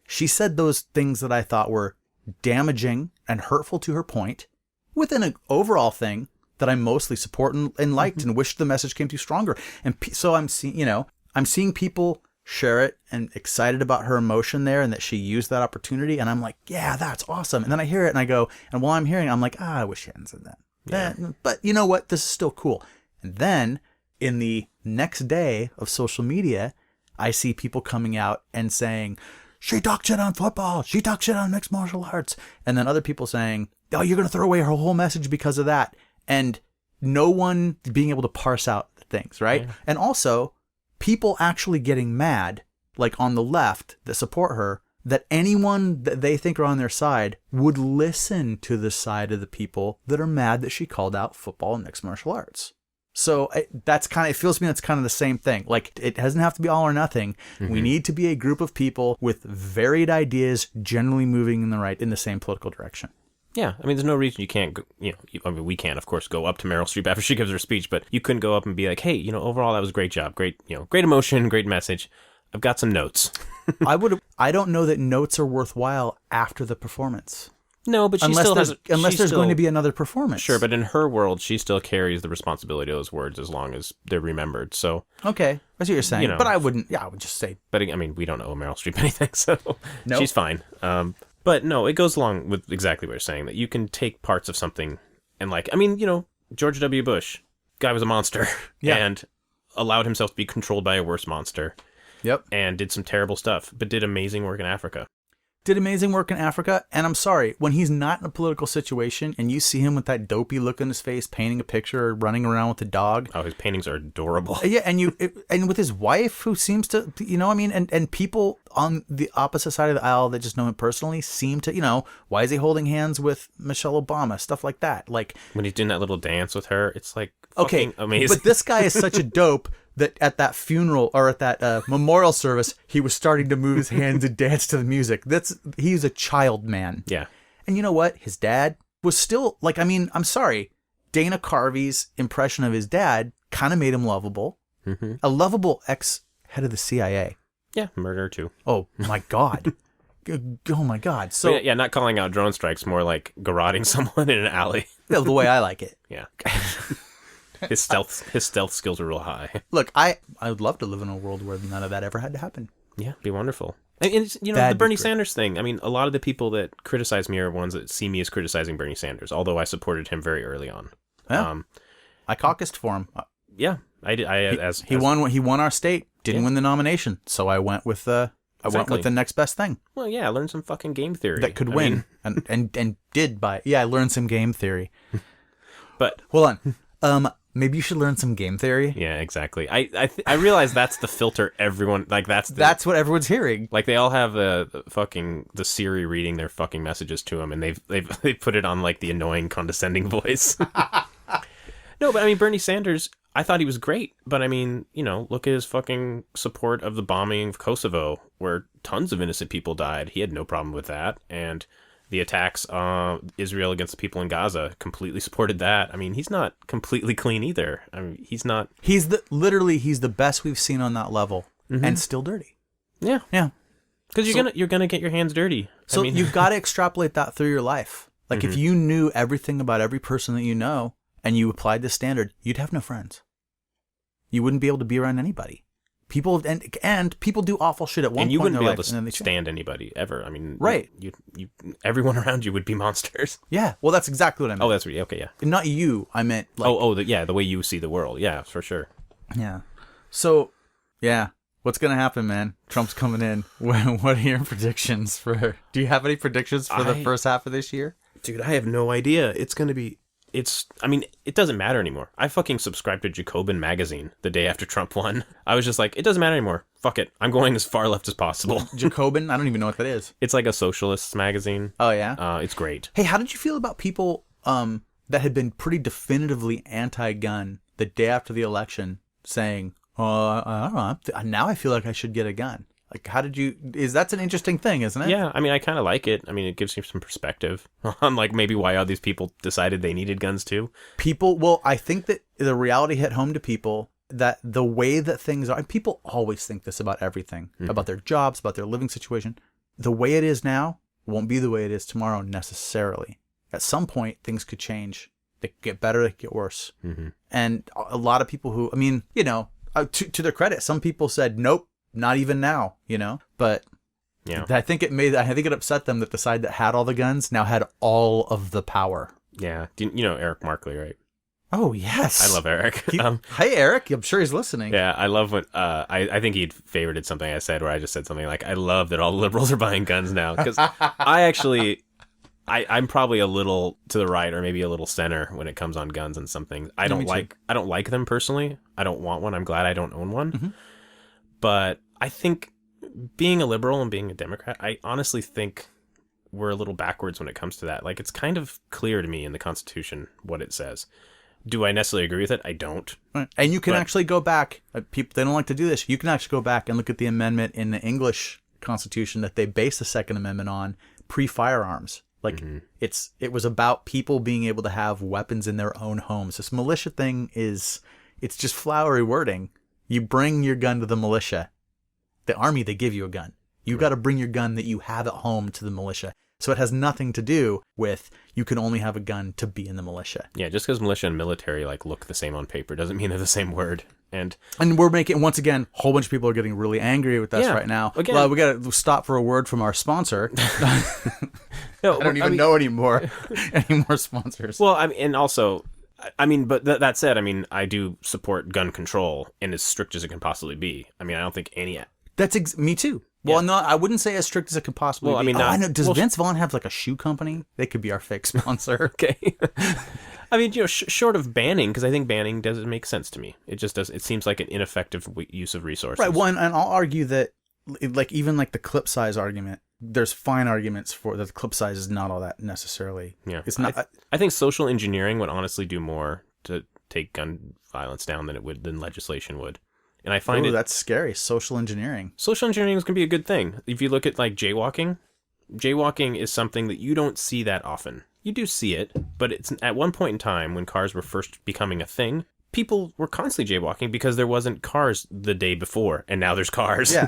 she said those things that I thought were damaging and hurtful to her point within an overall thing that I mostly support and liked and wished the message came through stronger. And so I'm seeing people share it and excited about her emotion there and that she used that opportunity. And I'm like, yeah, that's awesome. And then I hear it and I go, and while I'm hearing it, I'm like, I wish she hadn't said that. Yeah. But you know what? This is still cool. And then in the next day of social media, I see people coming out and saying, she talked shit on football. She talked shit on mixed martial arts. And then other people saying, oh, you're going to throw away her whole message because of that. And no one being able to parse out things, right? Yeah. And also people actually getting mad, like on the left that support her, that anyone that they think are on their side would listen to the side of the people that are mad that she called out football and mixed martial arts. So it feels to me that's kind of the same thing. Like it doesn't have to be all or nothing. Mm-hmm. We need to be a group of people with varied ideas, generally moving in the same political direction. Yeah, I mean, there's no reason you can't, we can't, of course, go up to Meryl Streep after she gives her speech, but you couldn't go up and be like, hey, overall, that was a great job. Great, great emotion, great message. I've got some notes. I don't know that notes are worthwhile after the performance. No, but unless there's going to be another performance. Sure, but in her world, she still carries the responsibility of those words as long as they're remembered. So okay, that's what you're saying. But I wouldn't. Yeah, I would just say. But I mean, we don't owe Meryl Streep anything, so nope. She's fine. But no, it goes along with exactly what you're saying, that you can take parts of something and George W. Bush, guy was a monster and allowed himself to be controlled by a worse monster. Yep. And did some terrible stuff, but did amazing work in Africa. And I'm sorry, when he's not in a political situation and you see him with that dopey look on his face, painting a picture or running around with a dog. Oh, his paintings are adorable. Yeah, and with his wife who seems to, and people on the opposite side of the aisle that just know him personally seem to, why is he holding hands with Michelle Obama? Stuff like that. Like when he's doing that little dance with her, it's like okay, amazing. But this guy is such a dope that at that funeral or at that memorial service, he was starting to move his hands and dance to the music. He's a child man. Yeah. And you know what? His dad was still I'm sorry. Dana Carvey's impression of his dad kind of made him lovable. Mm-hmm. A lovable ex-head of the CIA. Yeah, murder too. Oh my God. Oh my God. So but yeah, not calling out drone strikes, more like garroting someone in an alley. The way I like it. Yeah. His stealth skills are real high. Look, I would love to live in a world where none of that ever had to happen. Yeah, be wonderful. And it's, the Bernie Sanders thing. I mean, a lot of the people that criticize me are ones that see me as criticizing Bernie Sanders, although I supported him very early on. Yeah. I caucused for him. Yeah, I did. He won our state. Didn't win the nomination, so I went with the next best thing. Well, yeah, I learned some fucking game theory that could win, and did by. Yeah, I learned some game theory. But hold on. Maybe you should learn some game theory. Yeah, exactly. I realize that's the filter everyone like. That's what everyone's hearing. Like they all have the Siri reading their fucking messages to them, and they put it on like the annoying condescending voice. No, but I mean Bernie Sanders. I thought he was great, but I mean, look at his fucking support of the bombing of Kosovo, where tons of innocent people died. He had no problem with that, and the attacks Israel against the people in Gaza, completely supported that. I mean, he's not completely clean either. I mean, he's not. He's the best we've seen on that level, and still dirty. Yeah, yeah. Because you're gonna get your hands dirty. So you've got to extrapolate that through your life. Like if you knew everything about every person that you know, and you applied this standard, you'd have no friends. You wouldn't be able to be around anybody. People and people do awful shit at one point. And you wouldn't in be their able life, to stand anybody ever. I mean, right? You everyone around you would be monsters. Yeah. Well, that's exactly what I meant. Oh, that's okay. Yeah. Not you. I meant like. The way you see the world. Yeah, for sure. Yeah. So, yeah. What's gonna happen, man? Trump's coming in. What are your predictions for? Do you have any predictions for the first half of this year? Dude, I have no idea. It's gonna be. I mean, it doesn't matter anymore. I fucking subscribed to Jacobin magazine the day after Trump won. I was just like, it doesn't matter anymore. Fuck it. I'm going as far left as possible. Jacobin? I don't even know what that is. It's like a socialist magazine. Oh, yeah? It's great. Hey, how did you feel about people that had been pretty definitively anti-gun the day after the election saying, I don't know, now I feel like I should get a gun? Like, that's an interesting thing, isn't it? Yeah, I mean, I kind of like it. I mean, it gives you some perspective on, like, maybe why all these people decided they needed guns, too. I think that the reality hit home to people that the way that things are, and people always think this about everything, about their jobs, about their living situation. The way it is now won't be the way it is tomorrow necessarily. At some point, things could change. They could get better, they could get worse. Mm-hmm. And a lot of people who, I mean, to their credit, some people said, nope. Not even now, but yeah, I think it upset them that the side that had all the guns now had all of the power. Yeah. You know Eric Markley, right? Oh, yes. I love Eric. Hey, Eric. I'm sure he's listening. Yeah, I love when I think he'd favorited something I said where I just said something like, I love that all the liberals are buying guns now. Because I'm probably a little to the right or maybe a little center when it comes on guns and some things. I don't like them personally. I don't want one. I'm glad I don't own one. Mm-hmm. But I think being a liberal and being a Democrat, I honestly think we're a little backwards when it comes to that. Like, it's kind of clear to me in the Constitution what it says. Do I necessarily agree with it? I don't. Right. And you can actually go back. People, they don't like to do this. You can actually go back and look at the amendment in the English Constitution that they base the Second Amendment on, pre-firearms. Like, it was about people being able to have weapons in their own homes. This militia thing it's just flowery wording. You bring your gun to the militia. The army, they give you a gun. You got to bring your gun that you have at home to the militia. So it has nothing to do with you can only have a gun to be in the militia. Yeah, just because militia and military look the same on paper doesn't mean they're the same word. And we're making, once again, a whole bunch of people are getting really angry with us right now. Again, well, we got to stop for a word from our sponsor. No, I don't even know any more sponsors. Well, I mean, and also, I mean, but that said, I mean, I do support gun control in as strict as it can possibly be. I mean, I don't think any... me too. Well, no, I wouldn't say as strict as it could possibly be. I know. Does Vince Vaughn have a shoe company? They could be our fake sponsor. Okay. I mean, short of banning, because I think banning doesn't make sense to me. It just does. It seems like an ineffective use of resources. Right. Well, and I'll argue that, even the clip size argument, there's fine arguments for that the clip size is not all that necessarily. Yeah. It's not. I think social engineering would honestly do more to take gun violence down than legislation would. And I find that's scary. Social engineering. Social engineering is going to be a good thing. If you look at jaywalking is something that you don't see that often. You do see it, but it's at one point in time when cars were first becoming a thing, people were constantly jaywalking because there wasn't cars the day before, and now there's cars. Yeah.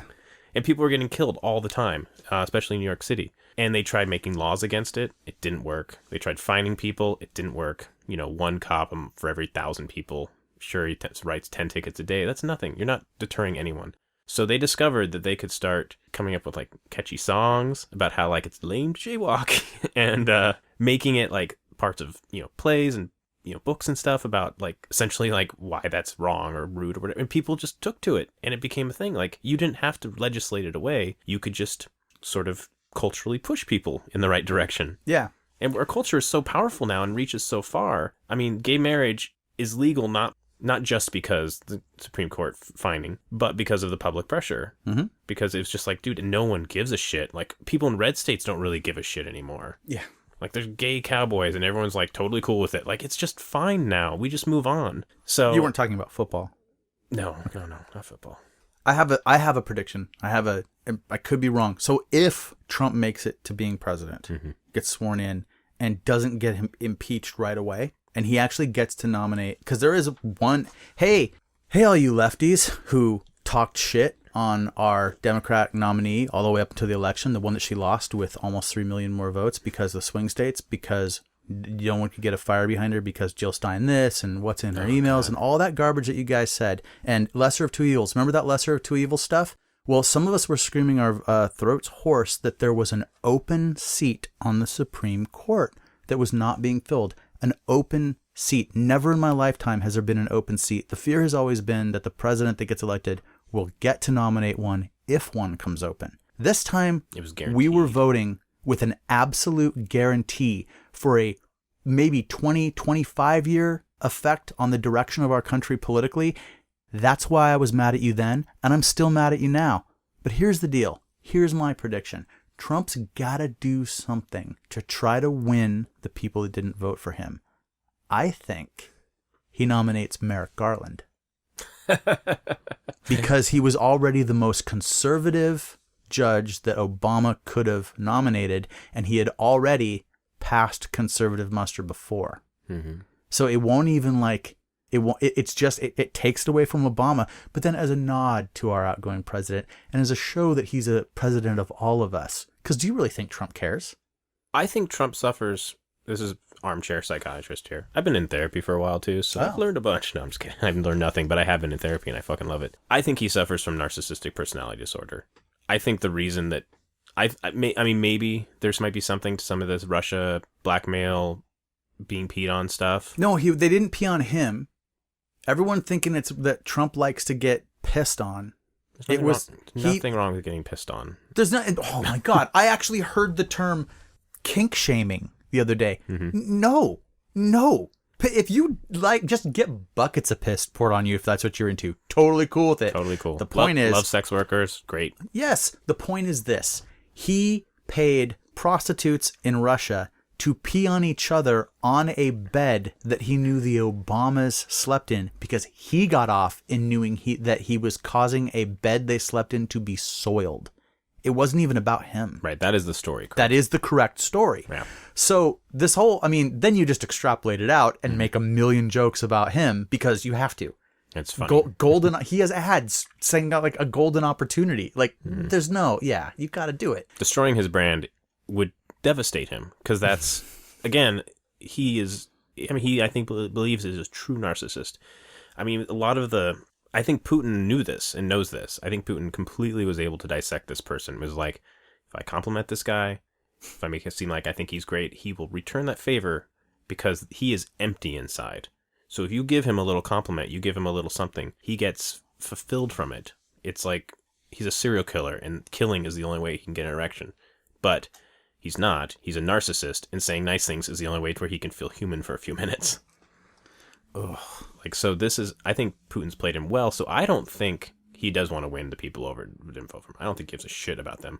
And people were getting killed all the time, especially in New York City. And they tried making laws against it. It didn't work. They tried fining people. It didn't work. One cop for every 1,000 people sure, he writes 10 tickets a day. That's nothing. You're not deterring anyone. So they discovered that they could start coming up with like catchy songs about how like it's lame to jaywalk and making it like parts of, plays and, books and stuff about like essentially like why that's wrong or rude or whatever. And people just took to it and it became a thing. Like you didn't have to legislate it away. You could just sort of culturally push people in the right direction. Yeah. And our culture is so powerful now and reaches so far. I mean, gay marriage is legal not just because the Supreme Court finding, but because of the public pressure. Mm-hmm. Because it's just like, dude, no one gives a shit. Like, people in red states don't really give a shit anymore. Yeah. Like, there's gay cowboys and everyone's like totally cool with it. Like, it's just fine now. We just move on. So You weren't talking about football. No, not football. I have a prediction. I could be wrong. So if Trump makes it to being president, gets sworn in, and doesn't get him impeached right away, and he actually gets to nominate, because there is one, hey, all you lefties who talked shit on our Democratic nominee all the way up to the election, the one that she lost with almost 3 million more votes because of the swing states, because no one could get a fire behind her because Jill Stein this and what's in her emails and all that garbage that you guys said. And lesser of two evils. Remember that lesser of two evils stuff? Well, some of us were screaming our throats hoarse that there was an open seat on the Supreme Court that was not being filled. An open seat. Never in my lifetime has there been an open seat. The fear has always been that the president that gets elected will get to nominate one if one comes open. This time, it was guaranteed. We were voting with an absolute guarantee for a maybe 20, 25 year effect on the direction of our country politically. That's why I was mad at you then, and I'm still mad at you now. But here's the deal. Here's my prediction. Trump's got to do something to try to win the people that didn't vote for him. I think he nominates Merrick Garland. Because he was already the most conservative judge that Obama could have nominated, and he had already passed conservative muster before. Mm-hmm. So it won't even it takes it away from Obama, but then as a nod to our outgoing president and as a show that he's a president of all of us. Because do you really think Trump cares? I think Trump suffers. This is armchair psychiatrist here. I've been in therapy for a while too, so I've learned a bunch. No, I'm just kidding. I haven't learned nothing, but I have been in therapy and I fucking love it. I think he suffers from narcissistic personality disorder. I think the reason that maybe there might be something to some of this Russia blackmail, being peed on stuff. No, they didn't pee on him. Everyone thinking it's that Trump likes to get pissed on. There's nothing wrong with getting pissed on. There's not. Oh my God! I actually heard the term kink shaming the other day. Mm-hmm. No. If you just get buckets of piss poured on you if that's what you're into. Totally cool with it. Totally cool. The point is, love sex workers. Great. Yes. The point is this: he paid prostitutes in Russia to pee on each other on a bed that he knew the Obamas slept in because he got off in knowing that he was causing a bed they slept in to be soiled. It wasn't even about him. Right. That is the story. Correct? That is the correct story. Yeah. So this whole, then you just extrapolate it out and make a million jokes about him because you have to. It's funny. He has ads saying got a golden opportunity. There's you got to do it. Destroying his brand would devastate him because that's, again, he I think believes is a true narcissist. I think Putin knew this and knows this. I think Putin completely was able to dissect this person. Was like, if I compliment this guy, if I make it seem like I think he's great, he will return that favor because he is empty inside. So if you give him a little compliment, you give him a little something, he gets fulfilled from it. It's like he's a serial killer and killing is the only way he can get an erection. But he's not. He's a narcissist, and saying nice things is the only way to where he can feel human for a few minutes. Ugh. So this is, I think Putin's played him well, so I don't think he does want to win the people over who didn't vote for him. I don't think he gives a shit about them.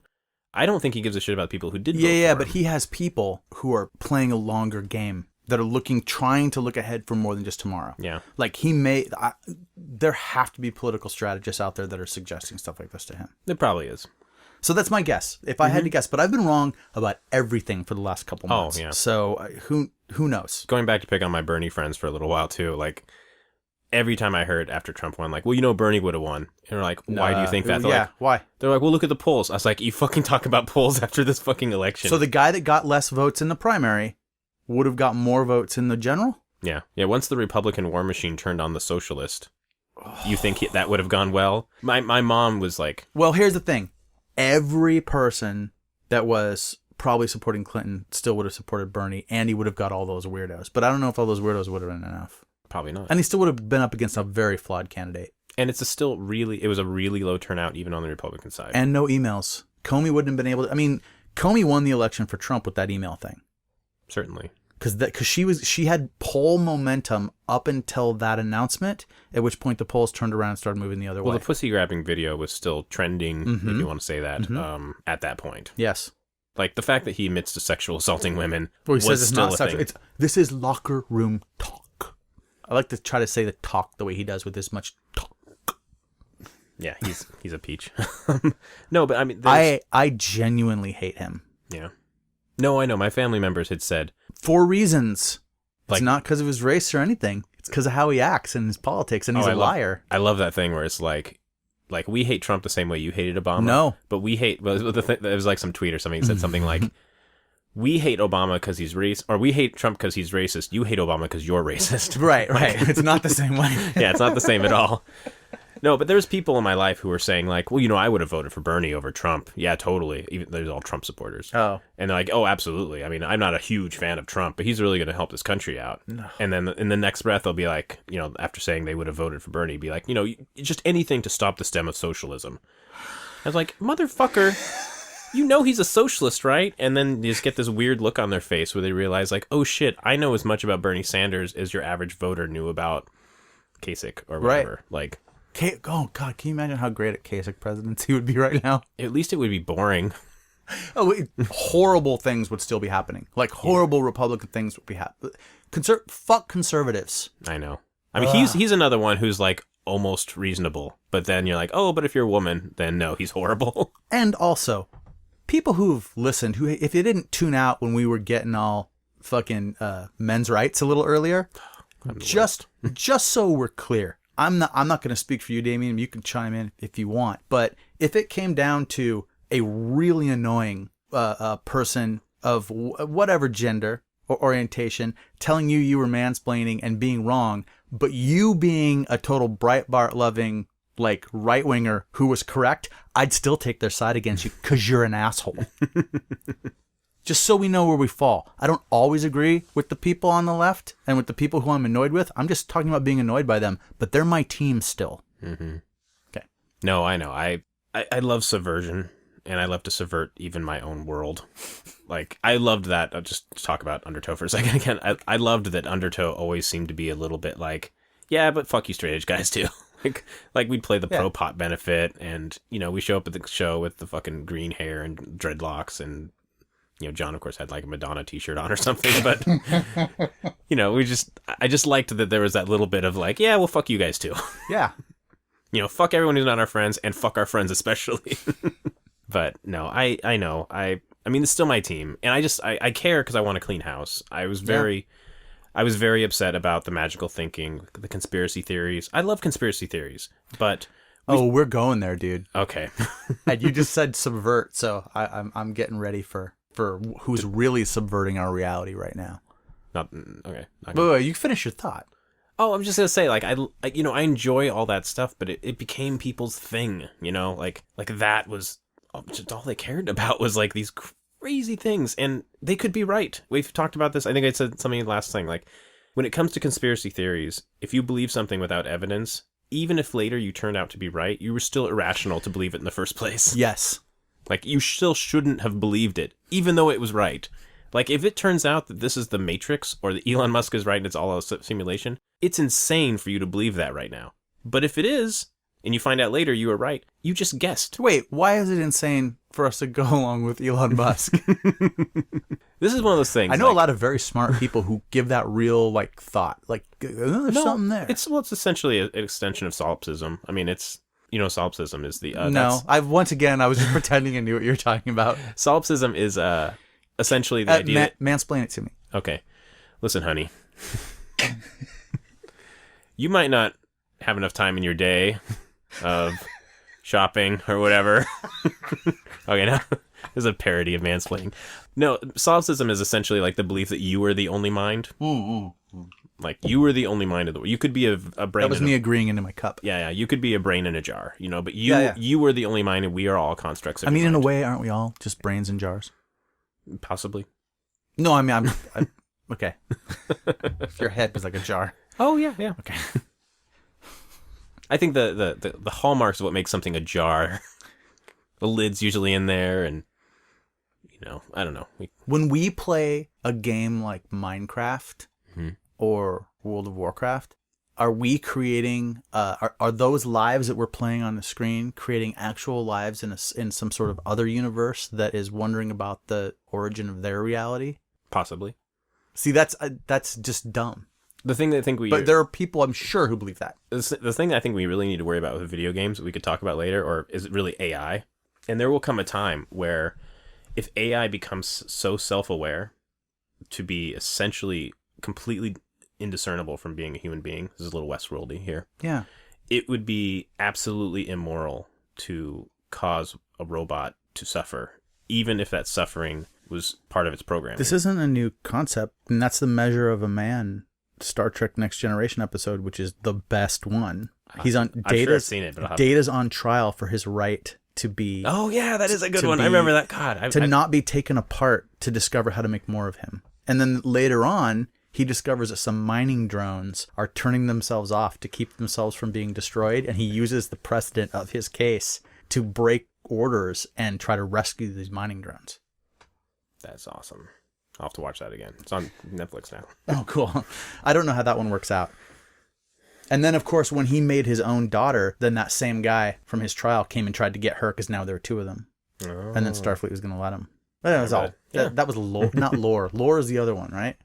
I don't think he gives a shit about people who did vote for him. Yeah, but he has people who are playing a longer game that are trying to look ahead for more than just tomorrow. Yeah. There have to be political strategists out there that are suggesting stuff like this to him. There probably is. So that's my guess, if I had to guess. But I've been wrong about everything for the last couple months. Oh, yeah. So who knows? Going back to pick on my Bernie friends for a little while, too, every time I heard after Trump won, Bernie would have won. And they're like, why do you think that? They're why? They're like, well, look at the polls. I was like, you fucking talk about polls after this fucking election. So the guy that got less votes in the primary would have got more votes in the general? Yeah. Yeah, once the Republican war machine turned on the socialist, you think that would have gone well? My mom was like... Well, here's the thing. Every person that was probably supporting Clinton still would have supported Bernie, and he would have got all those weirdos. But I don't know if all those weirdos would have been enough. Probably not. And he still would have been up against a very flawed candidate. And it was a really low turnout even on the Republican side. And no emails. Comey wouldn't have been able to... I mean, Comey won the election for Trump with that email thing. Certainly. Because she had poll momentum up until that announcement, at which point the polls turned around and started moving the other way. Well, the pussy grabbing video was still trending, if you want to say that, at that point. Yes. Like, the fact that he admits to sexual assaulting women well, he was says it's still not a sexual. thing. This is locker room talk. I like to try to say the talk the way he does with this much talk. Yeah, he's a peach. No, but I mean... I genuinely hate him. Yeah. No, I know. My family members had said... For reasons. Like, it's not because of his race or anything. It's because of how he acts and his politics, and he's a liar. I love that thing where it's like we hate Trump the same way you hated Obama. No. But we hate... Well, it was like some tweet or something that said something like, we hate Obama because he's racist, or we hate Trump because he's racist. You hate Obama because you're racist. Right. It's not the same way. Yeah, it's not the same at all. No, but there's people in my life who were saying like, well, I would have voted for Bernie over Trump. Yeah, totally. Even there's all Trump supporters. Oh. And they're like, oh, absolutely. I mean, I'm not a huge fan of Trump, but he's really going to help this country out. No. And then in the next breath, they'll be like, after saying they would have voted for Bernie, be like, just anything to stop the stem of socialism. I was like, motherfucker, he's a socialist, right? And then you just get this weird look on their face where they realize like, oh shit, I know as much about Bernie Sanders as your average voter knew about Kasich or whatever. Right. Like, oh, God, can you imagine how great at Kasich presidency would be right now? At least it would be boring. Oh, horrible things would still be happening. Like, horrible Republican things would be happening. Fuck conservatives. I know. I mean, he's another one who's, like, almost reasonable. But then you're like, oh, but if you're a woman, then no, he's horrible. And also, people who've listened, who if they didn't tune out when we were getting all fucking men's rights a little earlier, just so we're clear. I'm not going to speak for you, Demian. You can chime in if you want. But if it came down to a really annoying person of whatever gender or orientation telling you were mansplaining and being wrong, but you being a total Breitbart-loving, like, right-winger who was correct, I'd still take their side against you because you're an asshole. Just so we know where we fall. I don't always agree with the people on the left and with the people who I'm annoyed with. I'm just talking about being annoyed by them, but they're my team still. Mm-hmm. Okay. No, I know. I love subversion, and I love to subvert even my own world. Like, I loved that. I'll just talk about Undertow for a second again. I loved that Undertow always seemed to be a little bit like, yeah, but fuck you straight edge guys too. like we'd play the pro pot benefit, and, we show up at the show with the fucking green hair and dreadlocks, and John, of course, had like a Madonna t-shirt on or something, but, I just liked that there was that little bit of like, yeah, well, fuck you guys too. Yeah. Fuck everyone who's not our friends, and fuck our friends especially. But no, I know. I mean, it's still my team, and I care because I want a clean house. I was very upset about the magical thinking, the conspiracy theories. I love conspiracy theories, but... we're going there, dude. Okay. And you just said subvert, so I'm getting ready for who's really subverting our reality right now. Okay. Wait, you finish your thought. Oh, I'm just gonna say, like, I enjoy all that stuff, but it became people's thing, like that was just all they cared about was like these crazy things, and they could be right. We've talked about this. I think I said something last thing, like, when it comes to conspiracy theories, if you believe something without evidence, even if later you turned out to be right, you were still irrational to believe it in the first place. Yes. Like, you still shouldn't have believed it, even though it was right. Like, if it turns out that this is the Matrix, or that Elon Musk is right and it's all a simulation, it's insane for you to believe that right now. But if it is, and you find out later you were right, you just guessed. Wait, why is it insane for us to go along with Elon Musk? This is one of those things. I know a lot of very smart people who give that real, like, thought. Like, there's something there. It's essentially an extension of solipsism. I mean, it's... solipsism is the... no, I was just pretending I knew what you were talking about. Solipsism is essentially the idea... Mansplain it to me. Okay. Listen, honey. You might not have enough time in your day of shopping or whatever. Okay, now this is a parody of mansplaining. No, solipsism is essentially like the belief that you are the only mind. Like, you were the only mind of the world. You could be a brain. That was me agreeing into my cup. Yeah. You could be a brain in a jar, but you were the only mind, and we are all constructs of I mean, your in a mind. way, aren't we all just brains in jars? Possibly. No, I mean, I'm okay. If your head was like a jar. Oh, yeah. Okay. I think the hallmarks of what makes something a jar, the lid's usually in there, and, I don't know. When we play a game like Minecraft or World of Warcraft, are we creating, are those lives that we're playing on the screen creating actual lives in some sort of other universe that is wondering about the origin of their reality? Possibly. See, that's just dumb. The thing that I think But there are people, I'm sure, who believe that. The thing that I think we really need to worry about with video games that we could talk about later, or is it really AI? And there will come a time where if AI becomes so self-aware to be essentially completely indiscernible from being a human being, this is a little Westworldy here. Yeah. It would be absolutely immoral to cause a robot to suffer, even if that suffering was part of its programming. This isn't a new concept, and that's the measure of a man. Star Trek Next Generation episode, which is the best one. He's on I'm sure I've seen it, but Data's on trial for his right to be. Oh yeah, that is a good one. I remember that. God, not be taken apart to discover how to make more of him. And then later on, he discovers that some mining drones are turning themselves off to keep themselves from being destroyed, and he uses the precedent of his case to break orders and try to rescue these mining drones. That's awesome. I'll have to watch that again. It's on Netflix now. Oh, cool. I don't know how that one works out. And then, of course, when he made his own daughter, then that same guy from his trial came and tried to get her because now there were two of them. Oh. And then Starfleet was going to let him. But that was all. Yeah. That was lore, not lore. Lore is the other one, right?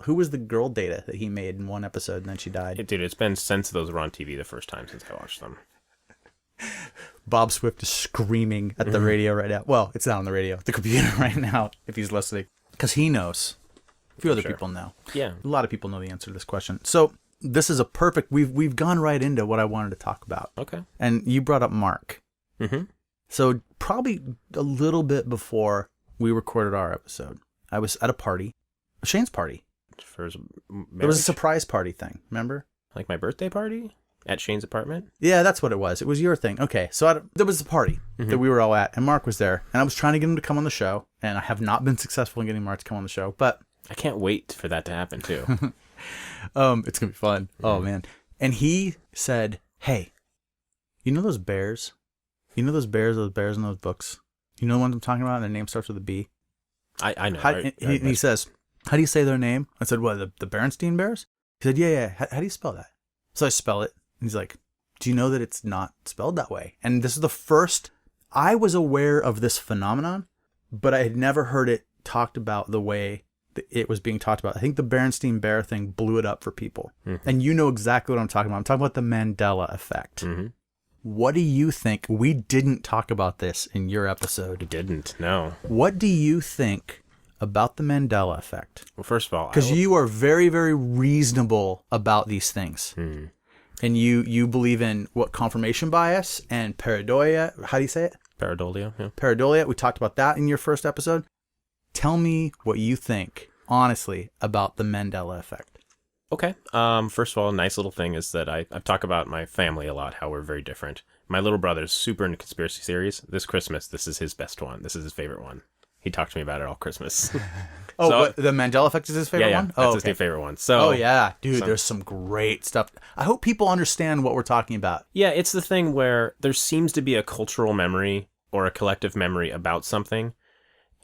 Who was the girl Data that he made in one episode and then she died? Dude, it's been since those were on TV the first time since I watched them. Bob Swift is screaming at the radio right now. Well, it's not on the radio. The computer right now, if he's listening. Because he knows. A few other people know. Yeah. A lot of people know the answer to this question. So this is a perfect... We've gone right into what I wanted to talk about. Okay. And you brought up Mark. Mm-hmm. So probably a little bit before we recorded our episode, I was at a party. Shane's party. For his marriage? It was a surprise party thing. Remember? Like my birthday party? At Shane's apartment? Yeah, that's what it was. It was your thing. Okay, so there was a party that we were all at, and Mark was there, and I was trying to get him to come on the show, and I have not been successful in getting Mark to come on the show, but... I can't wait for that to happen, too. It's going to be fun. Oh, man. And he said, hey, you know those bears? You know those bears in those books? You know the ones I'm talking about, and their name starts with a B? I know. He says, how do you say their name? I said, what, the Berenstein Bears? He said, yeah. How do you spell that? So I spell it. And he's like, do you know that it's not spelled that way? And this is the first... I was aware of this phenomenon, but I had never heard it talked about the way that it was being talked about. I think the Berenstein Bear thing blew it up for people. Mm-hmm. And you know exactly what I'm talking about. I'm talking about the Mandela Effect. Mm-hmm. What do you think? We didn't talk about this in your episode. We didn't, no. What do you think about the Mandela Effect? Well, first of all... Because you are very, very reasonable about these things. Mm. And you believe in, what, confirmation bias and pareidolia. How do you say it? Pareidolia, yeah. Pareidolia. We talked about that in your first episode. Tell me what you think, honestly, about the Mandela Effect. Okay. First of all, a nice little thing is that I talk about my family a lot, how we're very different. My little brother's super into conspiracy theories. This Christmas, this is his best one. This is his favorite one. He talked to me about it all Christmas. But the Mandela Effect is his favorite one? That's his new favorite one. So, Dude, there's some great stuff. I hope people understand what we're talking about. Yeah, it's the thing where there seems to be a cultural memory or a collective memory about something,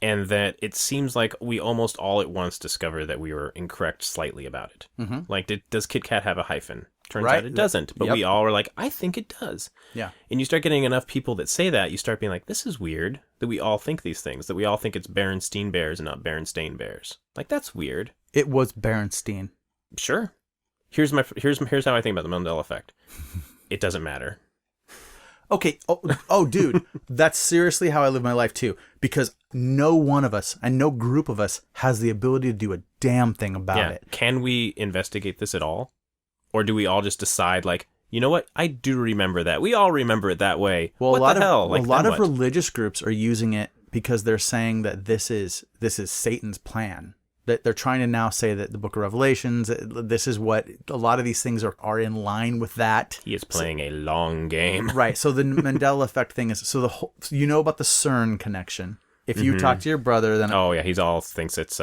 and that it seems like we almost all at once discover that we were incorrect slightly about it. Mm-hmm. Like, does Kit Kat have a hyphen? Turns out it doesn't, but we all were like, I think it does. Yeah. And you start getting enough people that say that, you start being like, this is weird that we all think these things, that we all think it's Berenstein Bears and not Berenstain Bears. Like, that's weird. It was Berenstein. Sure. Here's how I think about the Mandela Effect. It doesn't matter. Okay. Oh, dude, that's seriously how I live my life too. Because no one of us and no group of us has the ability to do a damn thing about it. Can we investigate this at all? Or do we all just decide, like, you know what? I do remember that. We all remember it that way. Well, what a lot the hell? Of, a lot of religious groups are using it because they're saying that this is Satan's plan. That they're trying to now say that the Book of Revelations, this is what a lot of these things are in line with that. He is playing a long game. Right. So the Mandela Effect thing is, so the whole, you know about the CERN connection. If you talk to your brother, then... Oh, yeah, he's all thinks it's,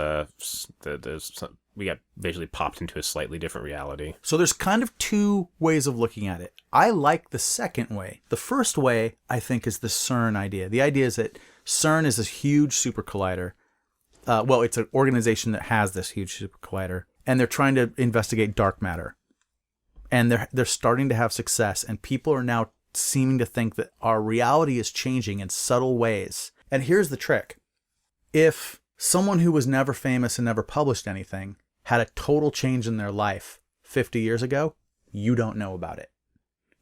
we got basically popped into a slightly different reality. So there's kind of two ways of looking at it. I like the second way. The first way, I think, is the CERN idea. The idea is that CERN is this huge super collider. Well, it's an organization that has this huge super collider, and they're trying to investigate dark matter. And they're starting to have success, and people are now seeming to think that our reality is changing in subtle ways. And here's the trick. If someone who was never famous and never published anything had a total change in their life 50 years ago, you don't know about it.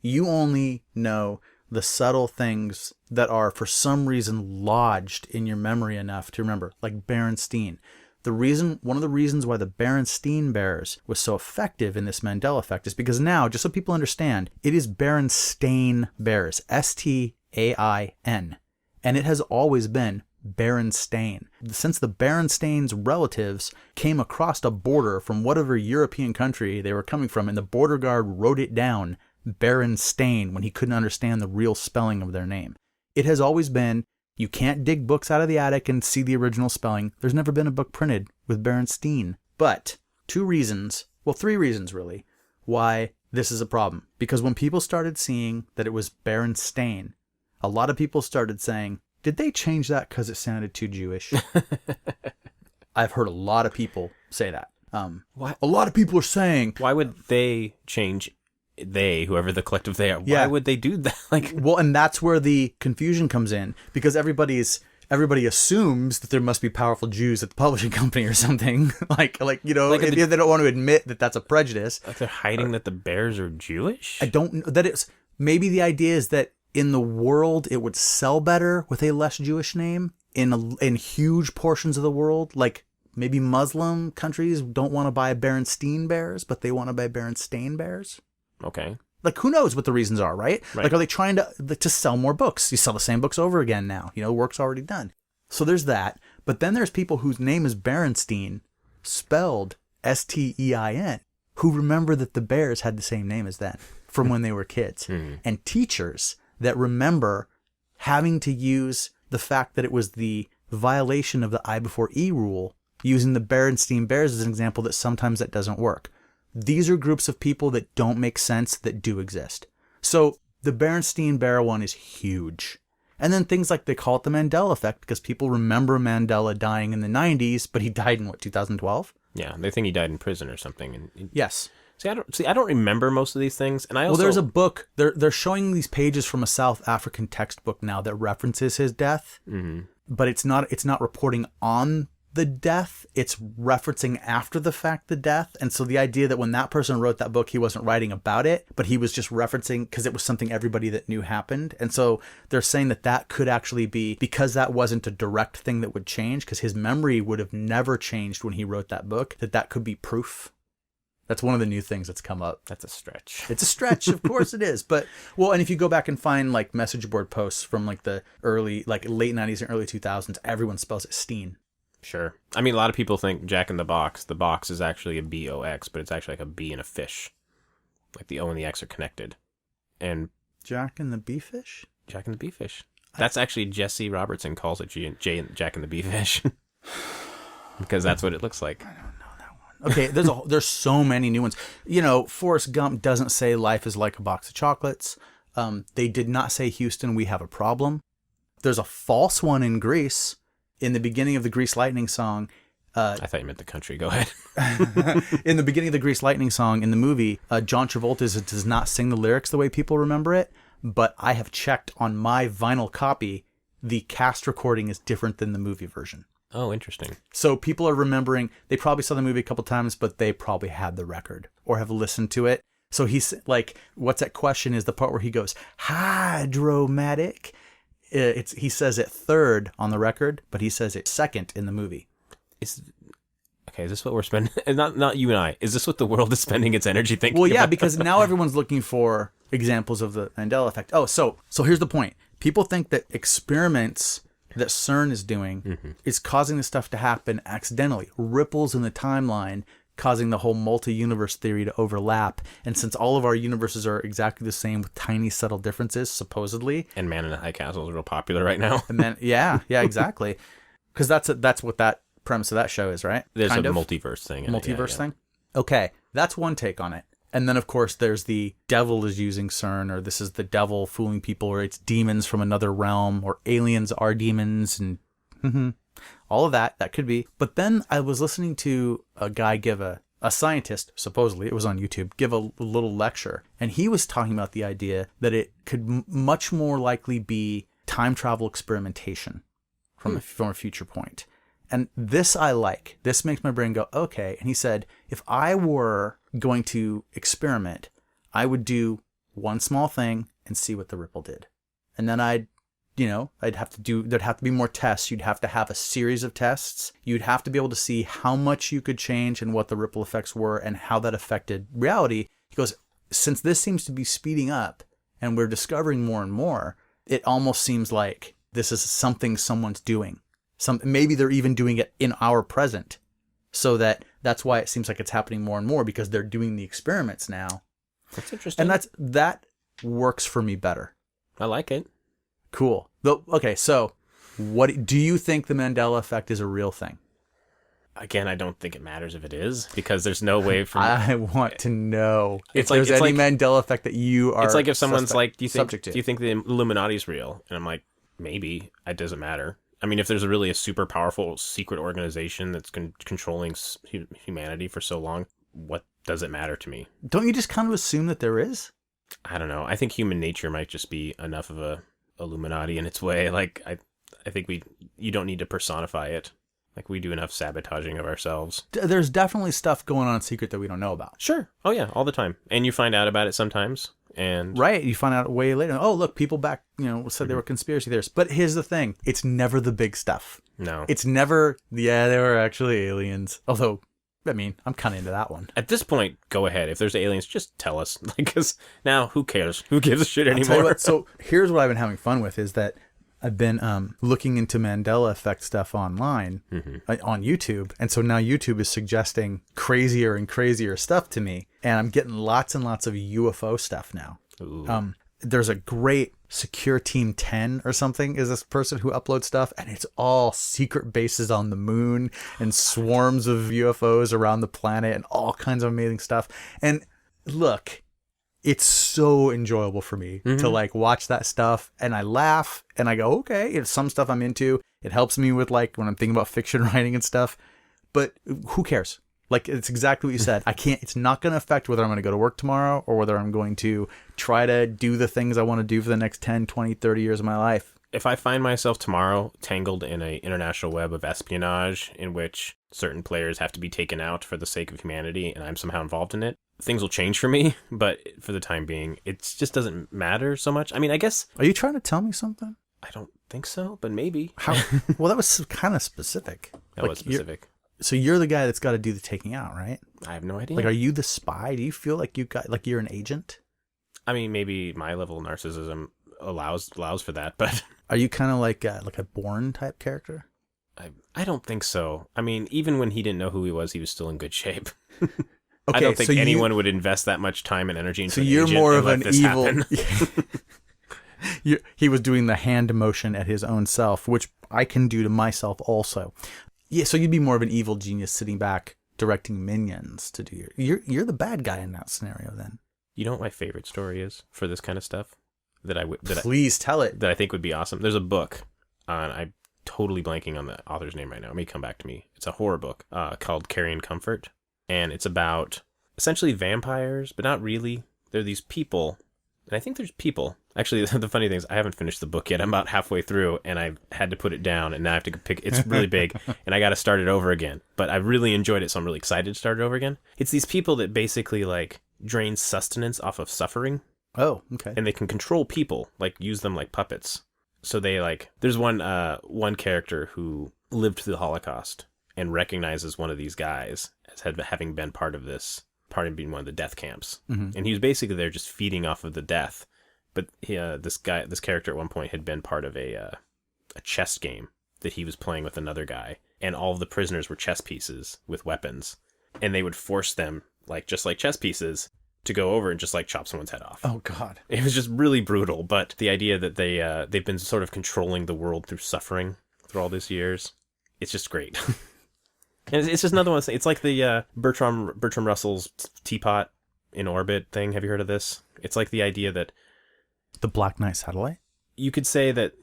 You only know the subtle things that are for some reason lodged in your memory enough to remember, like Berenstain. One of the reasons why the Berenstain Bears was so effective in this Mandela Effect is because now, just so people understand, it is Berenstain Bears, S-T-A-I-N, and it has always been Berenstain. Since the Berenstain's relatives came across a border from whatever European country they were coming from, and the border guard wrote it down Berenstain when he couldn't understand the real spelling of their name. It has always been, you can't dig books out of the attic and see the original spelling. There's never been a book printed with Berenstain. But three reasons really, why this is a problem. Because when people started seeing that it was Berenstain, a lot of people started saying, did they change that because it sounded too Jewish? I've heard a lot of people say that. Why? A lot of people are saying... Why would they change... whoever the collective they are, why would they do that? Well, and that's where the confusion comes in, because everybody assumes that there must be powerful Jews at the publishing company or something. If they don't want to admit that that's a prejudice. Like they're hiding that the bears are Jewish? I don't know that it's maybe the idea is that in the world it would sell better with a less Jewish name in huge portions of the world, like maybe Muslim countries don't want to buy Berenstain Bears, but they want to buy Berenstain Bears. Okay. Like, who knows what the reasons are, right? Like, are they trying to sell more books? You sell the same books over again now. Work's already done. So there's that. But then there's people whose name is Berenstain, spelled S-T-E-I-N, who remember that the Bears had the same name as them from when they were kids. And teachers that remember having to use the fact that it was the violation of the I before E rule, using the Berenstain Bears as an example that sometimes that doesn't work. These are groups of people that don't make sense that do exist. So the Berenstain Bear one is huge. And then things like they call it the Mandela Effect because people remember Mandela dying in the 90s, but he died in 2012? Yeah, they think he died in prison or something. Yes. I don't remember most of these things, and I also... Well, there's a book. They're showing these pages from a South African textbook now that references his death, but it's not reporting on the death, it's referencing after the fact the death. And so the idea that when that person wrote that book, he wasn't writing about it, but he was just referencing because it was something everybody that knew happened. And so they're saying that could actually be, because that wasn't a direct thing that would change, because his memory would have never changed when he wrote that book, that could be proof. That's one of the new things that's come up. That's a stretch. It's a stretch, of course it is. But, well, and if you go back and find like message board posts from like the late 90s and early 2000s, everyone spells it Steen. Sure. I mean, a lot of people think Jack in the Box. The box is actually a B-O-X, but it's actually like a B and a fish. Like the O and the X are connected. And Jack and the Bee-Fish? Jack and the Bee-Fish. That's actually Jesse Robertson calls it Jack and the Bee-Fish. Because that's what it looks like. I don't know that one. Okay, there's so many new ones. Forrest Gump doesn't say life is like a box of chocolates. They did not say Houston, we have a problem. There's a false one in Greece. In the beginning of the Grease Lightning song... I thought you meant the country. Go ahead. In the beginning of the Grease Lightning song, in the movie, John Travolta does not sing the lyrics the way people remember it, but I have checked on my vinyl copy, the cast recording is different than the movie version. Oh, interesting. So people are remembering, they probably saw the movie a couple times, but they probably had the record or have listened to it. So he's like, what's that question is the part where he goes, hydromatic. He says it third on the record, but he says it second in the movie. Is this what we're spending? Not you and I. Is this what the world is spending its energy thinking? Well, yeah, about? because now everyone's looking for examples of the Mandela Effect. Oh, so here's the point. People think that experiments that CERN is doing Mm-hmm. is causing this stuff to happen accidentally. Ripples in the timeline causing the whole multi-universe theory to overlap. And since all of our universes are exactly the same with tiny subtle differences, supposedly. And Man in the High Castle is real popular right now. And then, yeah, exactly. Because that's what that premise of that show is, right? There's kind a of multiverse thing. multiverse thing. Okay, that's one take on it. And then, of course, there's the devil is using CERN, or this is the devil fooling people, or it's demons from another realm, or aliens are demons, and all of that could be. But then I was listening to a guy give a scientist, supposedly, it was on YouTube, give a little lecture. And he was talking about the idea that it could much more likely be time travel experimentation from a future point. And this I like. This makes my brain go, okay. And he said, if I were going to experiment, I would do one small thing and see what the ripple did. And then there'd have to be more tests. You'd have to have a series of tests. You'd have to be able to see how much you could change and what the ripple effects were and how that affected reality. He goes, since this seems to be speeding up and we're discovering more and more, it almost seems like this is something someone's doing. Maybe they're even doing it in our present. So that's why it seems like it's happening more and more, because they're doing the experiments now. That's interesting. And that works for me better. I like it. Cool. Okay, so what do you think the Mandela Effect is a real thing? Again, I don't think it matters if it is, because there's no way for me. I want to know if It's there's any Mandela Effect that you are. It's like if someone's like, do you think the Illuminati's real? And I'm like, maybe. It doesn't matter. I mean, if there's a super powerful secret organization that's controlling humanity for so long, what does it matter to me? Don't you just kind of assume that there is? I don't know. I think human nature might just be enough of a Illuminati in its way. Like, I think you don't need to personify it. Like, we do enough sabotaging of ourselves. There's definitely stuff going on in secret that we don't know about. Sure. Oh, yeah, all the time. And you find out about it sometimes. And right, you find out way later. Oh, look, people back, said they were conspiracy theorists. But here's the thing: it's never the big stuff. No, it's never. Yeah, they were actually aliens. Although, I mean, I'm kind of into that one. At this point, go ahead. If there's aliens, just tell us. Because now, who cares? Who gives a shit anymore? I'll tell you what, so here's what I've been having fun with is that I've been looking into Mandela Effect stuff online on YouTube. And so now YouTube is suggesting crazier and crazier stuff to me. And I'm getting lots and lots of UFO stuff now. There's a great Secure Team 10 or something is this person who uploads stuff. And it's all secret bases on the moon and swarms of UFOs around the planet and all kinds of amazing stuff. And look, it's so enjoyable for me to like watch that stuff, and I laugh and I go, okay, it's some stuff I'm into. It helps me with like when I'm thinking about fiction writing and stuff, but who cares? Like, it's exactly what you said. It's not going to affect whether I'm going to go to work tomorrow or whether I'm going to try to do the things I want to do for the next 10, 20, 30 years of my life. If I find myself tomorrow tangled in an international web of espionage in which certain players have to be taken out for the sake of humanity and I'm somehow involved in it, things will change for me. But for the time being, it just doesn't matter so much. I mean, I guess... Are you trying to tell me something? I don't think so, but maybe. How? Well, that was kind of specific. That was specific. So you're the guy that's got to do the taking out, right? I have no idea. Like, are you the spy? Do you feel like you're an agent? I mean, maybe my level of narcissism allows for that, but... Are you kind of like a Bourne type character? I don't think so. I mean, even when he didn't know who he was still in good shape. Okay, I don't think anyone would invest that much time and energy into so an you're agent more and of let an this evil. happen. He was doing the hand motion at his own self, which I can do to myself also. Yeah, so you'd be more of an evil genius sitting back directing minions to do you're the bad guy in that scenario then. You know what my favorite story is for this kind of stuff? Please tell it. That I think would be awesome. There's a book I'm totally blanking on the author's name right now. It may come back to me. It's a horror book called Carrying Comfort. And it's about essentially vampires, but not really. They're these people. And I think there's people. Actually, the funny thing is I haven't finished the book yet. I'm about halfway through, and I've had to put it down, and now I have to pick. It's really big, and I got to start it over again. But I really enjoyed it, so I'm really excited to start it over again. It's these people that basically like drain sustenance off of suffering. Oh, okay. And they can control people, like use them like puppets. So they like, there's one character who lived through the Holocaust and recognizes one of these guys as having been part of being one of the death camps. Mm-hmm. And he was basically there just feeding off of the death. But this character at one point had been part of a a chess game that he was playing with another guy, and all of the prisoners were chess pieces with weapons, and they would force them, just like chess pieces, to go over and just chop someone's head off. Oh God. It was just really brutal, but the idea that they've been sort of controlling the world through suffering through all these years, it's just great. And it's just another one. It's like the Bertrand Russell's teapot in orbit thing. Have you heard of this? It's like the idea that the Black Knight satellite. You could say that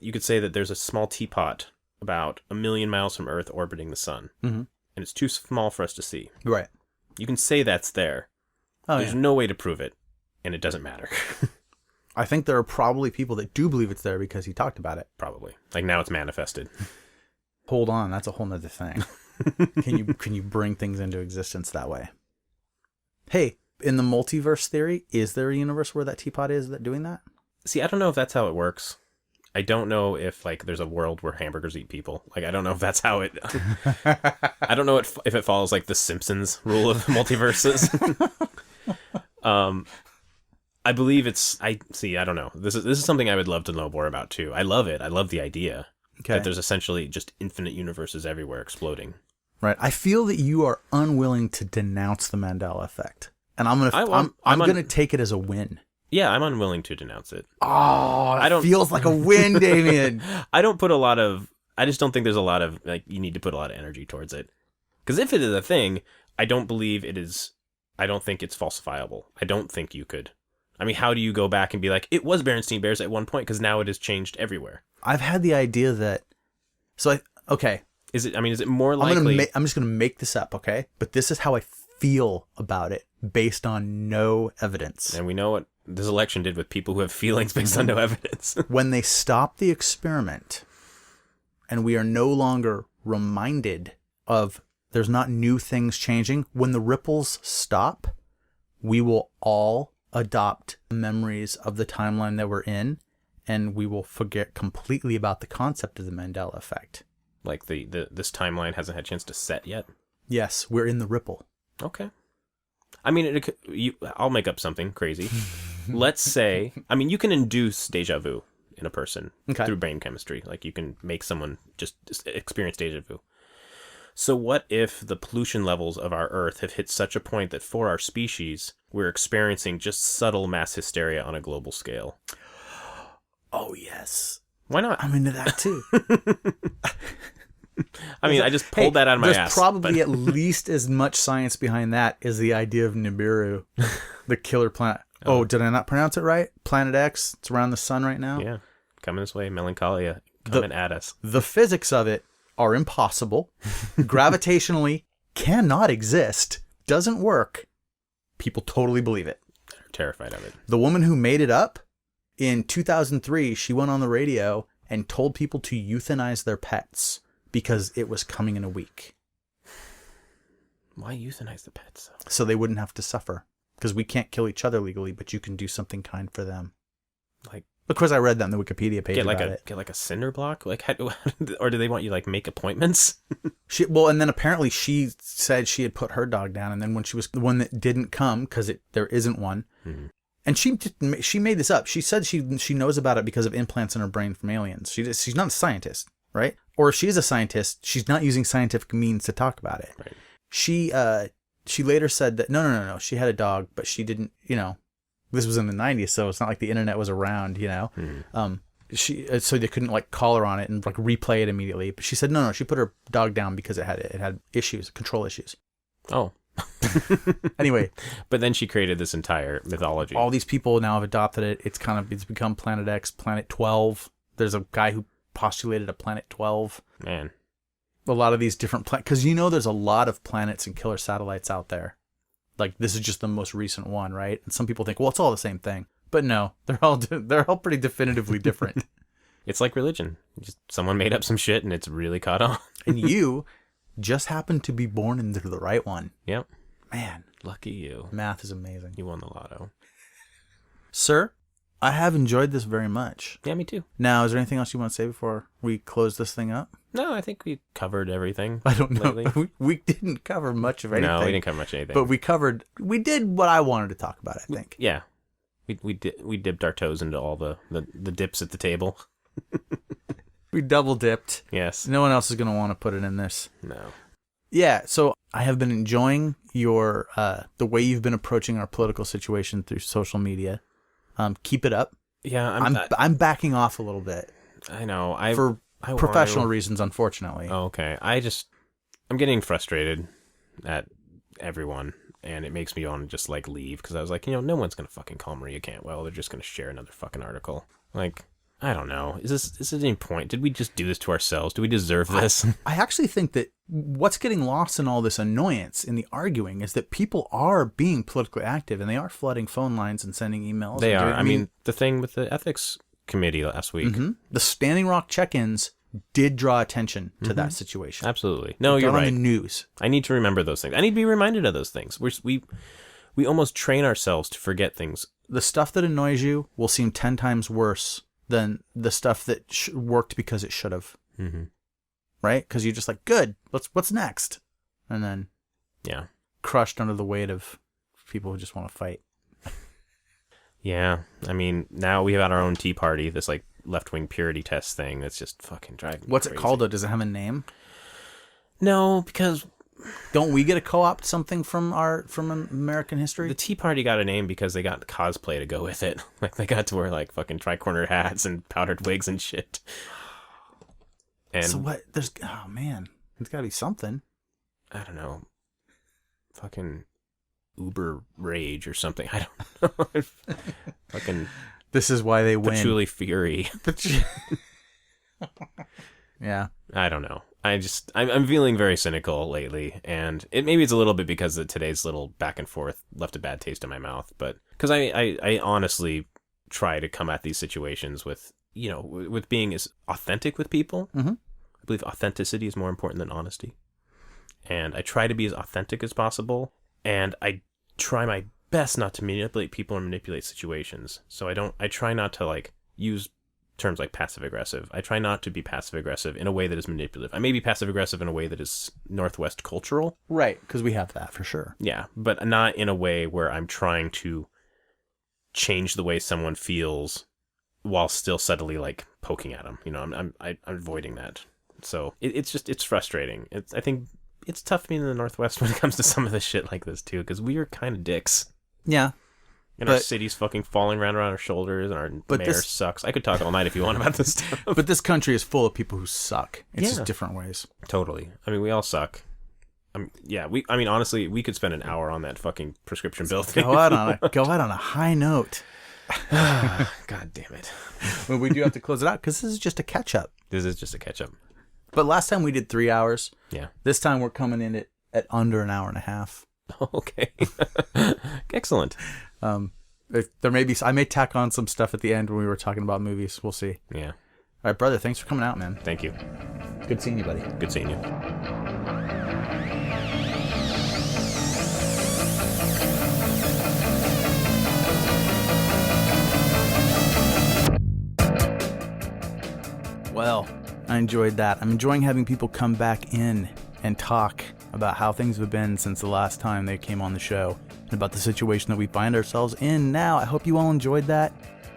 there's a small teapot about 1 million miles from Earth orbiting the sun, and it's too small for us to see. Right. You can say that's there. Oh, There's no way to prove it, and it doesn't matter. I think there are probably people that do believe it's there because he talked about it. Probably. Now it's manifested. Hold on, that's a whole nother thing. Can you bring things into existence that way? Hey, in the multiverse theory, is there a universe where that teapot is doing that? See, I don't know if that's how it works. I don't know if there's a world where hamburgers eat people. I don't know if that's how it. I don't know if it follows the Simpsons rule of multiverses. I believe it's. I don't know. This is something I would love to know more about too. I love it. I love the idea that there's essentially just infinite universes everywhere exploding. Right. I feel that you are unwilling to denounce the Mandela Effect, and I'm gonna take it as a win. Yeah, I'm unwilling to denounce it. Oh, that feels like a win, Damian. I just don't think there's a lot of, you need to put a lot of energy towards it. Because if it is a thing, I don't believe it is, I don't think it's falsifiable. I don't think you could. I mean, how do you go back and be like, it was Berenstain Bears at one point, because now it has changed everywhere? I've had the idea that, okay. Is it more likely? I'm just going to make this up, okay? But this is how I feel about it, based on no evidence. And we know what this election did with people who have feelings based on no evidence. When they stop the experiment and we are no longer reminded of there's not new things changing, when the ripples stop, we will all adopt memories of the timeline that we're in, and we will forget completely about the concept of the Mandela Effect. This timeline hasn't had a chance to set yet? Yes, we're in the ripple. Okay. I mean, I'll make up something crazy. Let's say, you can induce deja vu in a person through brain chemistry. You can make someone just experience deja vu. So what if the pollution levels of our Earth have hit such a point that for our species, we're experiencing just subtle mass hysteria on a global scale? Oh, yes. Why not? I'm into that, too. I just pulled that out of my ass. There's probably at least as much science behind that as the idea of Nibiru, the killer planet. Oh, did I not pronounce it right? Planet X. It's around the sun right now. Yeah. Coming this way. Melancholia. Coming at us. The physics of it are impossible. Gravitationally cannot exist. Doesn't work. People totally believe it. They're terrified of it. The woman who made it up, in 2003, she went on the radio and told people to euthanize their pets because it was coming in a week. Why euthanize the pets, though? So they wouldn't have to suffer. Because we can't kill each other legally, but you can do something kind for them. Of course, I read that on the Wikipedia page about it. Get a cinder block? Or do they want you make appointments? And then apparently she said she had put her dog down, and then when she was the one that didn't come, because there isn't one, and she made this up. She said she knows about it because of implants in her brain from aliens. She's not a scientist, right? Or if she is a scientist, she's not using scientific means to talk about it. Right. She later said that no, she had a dog, but she didn't, this was in the 90s, so it's not like the internet was around, so they couldn't call her on it and replay it immediately. But she said no, she put her dog down because it had issues, control issues. Oh. Anyway, but then she created this entire mythology. All these people now have adopted it. It's become Planet X, Planet 12. There's a guy who postulated a Planet 12. Man. A lot of these different planets, because there's a lot of planets and killer satellites out there. This is just the most recent one, right? And some people think, well, it's all the same thing, but no, they're all pretty definitively different. It's like religion. Just someone made up some shit and it's really caught on. And you just happened to be born into the right one. Yep. Man, lucky you. Math is amazing. You won the lotto, sir. I have enjoyed this very much. Yeah, me too. Now, is there anything else you want to say before we close this thing up? No, I think we covered everything. I don't know. We didn't cover much of anything. No, we didn't cover much of anything. But we did what I wanted to talk about, I think. Yeah. We dipped our toes into all the dips at the table. We double dipped. Yes. No one else is going to want to put it in this. No. Yeah, so I have been enjoying your the way you've been approaching our political situation through social media. Keep it up. Yeah, I'm backing off a little bit. I know. For professional reasons, unfortunately. Oh, okay. I'm getting frustrated at everyone, and it makes me want to just like leave because I was like, no one's gonna fucking call Maria Cantwell. They're just gonna share another fucking article. Like, I don't know. Is there any point? Did we just do this to ourselves? Do we deserve this? I actually think that what's getting lost in all this annoyance in the arguing is that people are being politically active and they are flooding phone lines and sending emails. They are. I mean, the thing with the ethics committee last week. Mm-hmm. The Standing Rock check-ins did draw attention to that situation. Absolutely. No, you're right. On the news. I need to remember those things. I need to be reminded of those things. We almost train ourselves to forget things. The stuff that annoys you will seem 10 times worse than the stuff that worked because it should have. Mm-hmm. Right? Because you're just like, good, what's next? And then crushed under the weight of people who just want to fight. Yeah. I mean, now we have our own Tea Party, this like left-wing purity test thing that's just fucking driving me What's crazy. it called, though? Does it have a name? No, because... Don't we get to co-opt something from American history? The Tea Party got a name because they got cosplay to go with it. Like, they got to wear, like, fucking tri-cornered hats and powdered wigs and shit. And so what? Oh, man. There's got to be something. I don't know. Fucking Uber Rage or something. I don't know. Fucking... This is why they win. Patchouli Fury. Yeah. I don't know. I'm feeling very cynical lately, and maybe it's a little bit because of today's little back and forth left a bad taste in my mouth, but because I honestly try to come at these situations with, with being as authentic with people. Mm-hmm. I believe authenticity is more important than honesty, and I try to be as authentic as possible, and I try my best not to manipulate people or manipulate situations. So I try not to like use terms like passive-aggressive. I try not to be passive-aggressive in a way that is manipulative. I may be passive-aggressive in a way that is Northwest cultural. Right, because we have that for sure. Yeah, but not in a way where I'm trying to change the way someone feels while still subtly, like, poking at them. I'm avoiding that. So it's frustrating. I think it's tough being in the Northwest when it comes to some of this shit like this, too, because we are kind of dicks. Yeah. And our city's fucking falling around our shoulders, and our mayor sucks. I could talk all night if you want about this stuff. But this country is full of people who suck. It's just different ways. Totally. I mean, we all suck. Honestly, we could spend an hour on that fucking prescription bill thing. Go out on a high note. God damn it. Well, we do have to close it out because this is just a catch-up. This is just a catch-up. But last time we did 3 hours. Yeah. This time we're coming in at under an hour and a half. Okay. Excellent. There may be. I may tack on some stuff at the end when we were talking about movies. We'll see. Yeah. All right, brother. Thanks for coming out, man. Thank you. Good seeing you, buddy. Good seeing you. Well, I enjoyed that. I'm enjoying having people come back in and talk about how things have been since the last time they came on the show and about the situation that we find ourselves in now. I hope you all enjoyed that.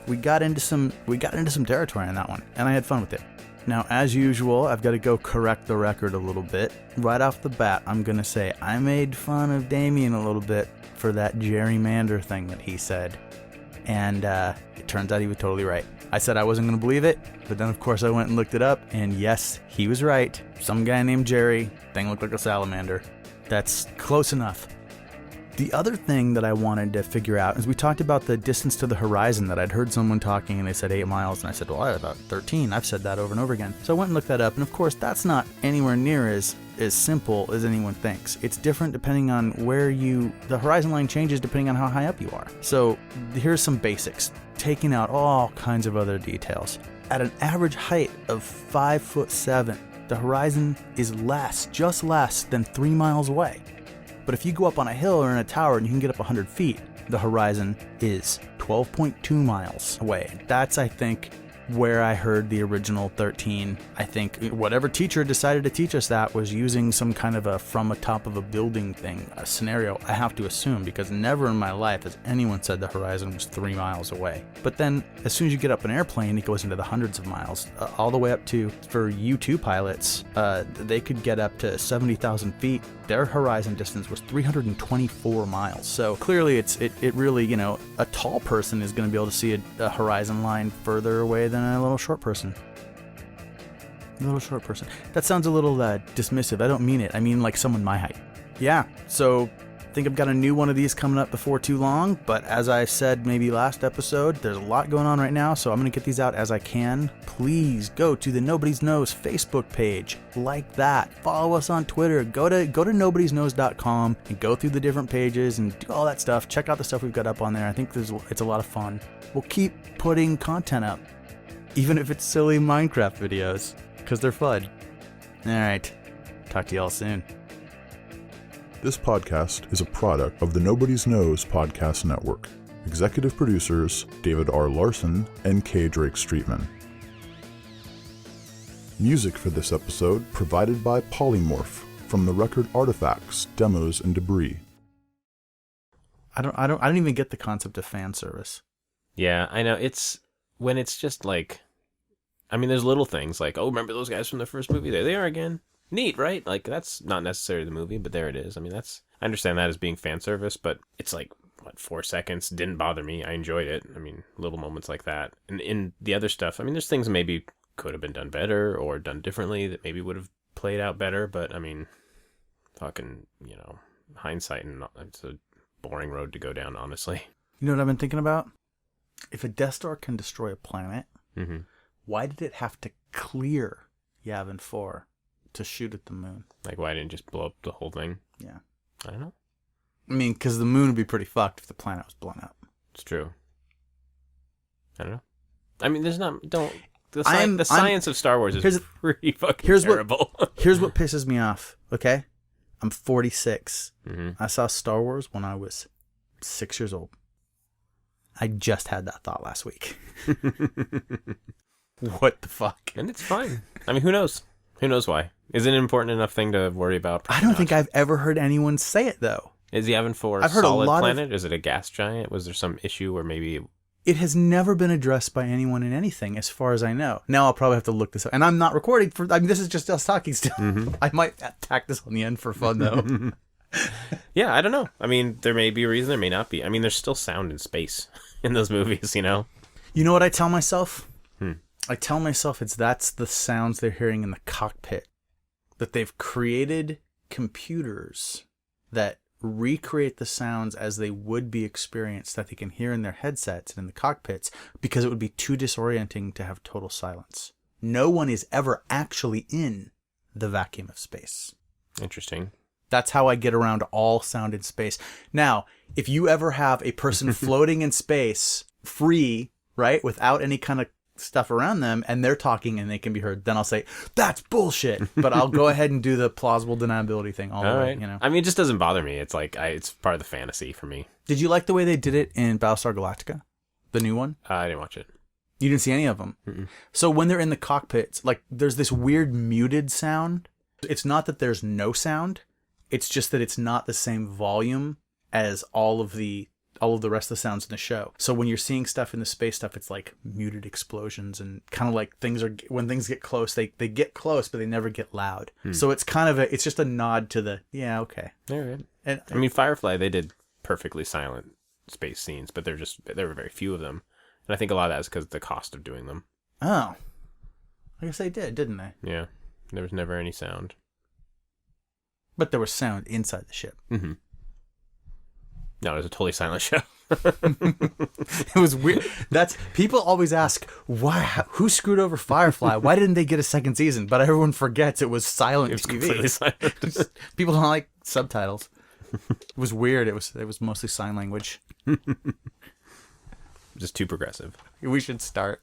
We got into some territory on that one, and I had fun with it. Now, as usual, I've got to go correct the record a little bit. Right off the bat, I'm going to say I made fun of Demian a little bit for that gerrymander thing that he said. And it turns out he was totally right. I said I wasn't going to believe it, but then of course I went and looked it up, and yes, he was right. Some guy named Jerry, thing looked like a salamander. That's close enough. The other thing that I wanted to figure out is we talked about the distance to the horizon that I'd heard someone talking and they said 8 miles, and I said, well, I about 13. I've said that over and over again. So I went and looked that up, and of course that's not anywhere near as simple as anyone thinks. It's different depending on where the horizon line changes depending on how high up you are. So here's some basics, taking out all kinds of other details. At an average height of 5'7", the horizon is just less than 3 miles away. But if you go up on a hill or in a tower and you can get up 100 feet, the horizon is 12.2 miles away. That's, I think, where I heard the original 13. I think whatever teacher decided to teach us that was using some kind of a from a top of a building thing, a scenario, I have to assume, because never in my life has anyone said the horizon was 3 miles away. But then as soon as you get up an airplane, it goes into the hundreds of miles, all the way up to, for U-2 pilots, they could get up to 70,000 feet. Their horizon distance was 324 miles. So clearly it really, you know, a tall person is going to be able to see a horizon line further away than a little short person. A little short person. That sounds a little dismissive. I don't mean it. I mean like someone my height. Yeah, so I think I've got a new one of these coming up before too long, but as I said maybe last episode, there's a lot going on right now, so I'm going to get these out as I can. Please go to the Nobody's Knows Facebook page, like that, follow us on Twitter, go to nobodysnose.com and go through the different pages and do all that stuff. Check out the stuff we've got up on there. I think it's a lot of fun. We'll keep putting content up, even if it's silly Minecraft videos, because they're fun. Alright, talk to y'all soon. This podcast is a product of the Nobody's Knows Podcast Network. Executive producers David R. Larson and K. Drake Streetman. Music for this episode provided by Polymorph from the record Artifacts, Demos, and Debris. I don't even get the concept of fan service. Yeah, I know. It's when it's just like, I mean, there's little things like, oh, remember those guys from the first movie? There they are again. Neat, right? Like, that's not necessarily the movie, but there it is. I mean, I understand that as being fan service, but it's like, 4 seconds? Didn't bother me. I enjoyed it. I mean, little moments like that. And in the other stuff, I mean, there's things maybe could have been done better or done differently that maybe would have played out better, but I mean, fucking, you know, hindsight, and it's a boring road to go down, honestly. You know what I've been thinking about? If a Death Star can destroy a planet, why did it have to clear Yavin 4 to shoot at the moon? Like, why didn't it just blow up the whole thing? Yeah. I don't know. I mean, because the moon would be pretty fucked if the planet was blown up. It's true. I don't know. I mean, there's not... The science of Star Wars is pretty fucking terrible. Here's what pisses me off, okay? I'm 46. I saw Star Wars when I was 6 years old. I just had that thought last week. What the fuck? And it's fine. I mean, who knows? Who knows why? Is it an important enough thing to worry about? I don't think I've ever heard anyone say it, though. Is Yavin 4 a solid planet? Is it a gas giant? Was there some issue where maybe... It has never been addressed by anyone in anything, as far as I know. Now I'll probably have to look this up. And I'm not recording for... I mean, this is just us talking still. I might tack this on the end for fun, though. Yeah, I don't know. I mean, there may be a reason, there may not be. I mean, there's still sound in space in those movies, you know? You know what I tell myself? I tell myself that's the sounds they're hearing in the cockpit. That they've created computers that recreate the sounds as they would be experienced, that they can hear in their headsets and in the cockpits, because it would be too disorienting to have total silence. No one is ever actually in the vacuum of space. Interesting. That's how I get around all sound in space. Now, if you ever have a person floating in space, free, right, without any kind of stuff around them, and they're talking and they can be heard, then I'll say, that's bullshit. But I'll go ahead and do the plausible deniability thing all the way, you know? I mean, it just doesn't bother me. It's like, it's part of the fantasy for me. Did you like the way they did it in Battlestar Galactica? The new one? I didn't watch it. You didn't see any of them? So when they're in the cockpits, like, there's this weird muted sound. It's not that there's no sound. It's just that it's not the same volume as all of the rest of the sounds in the show. So when you're seeing stuff in the space stuff, it's like muted explosions and kind of like when things get close, they get close, but they never get loud. So it's kind of it's just a nod to the, yeah, okay. All right. And I mean, Firefly, they did perfectly silent space scenes, but there were very few of them. And I think a lot of that is because of the cost of doing them. Oh. I guess they did, didn't they? Yeah. There was never any sound. But there was sound inside the ship. No, it was a totally silent show. It was weird. People always ask, why? Who screwed over Firefly? Why didn't they get a second season? But everyone forgets it was silent. It was TV. completely silent. People don't like subtitles. It was weird. It was mostly sign language. Just too progressive. We should start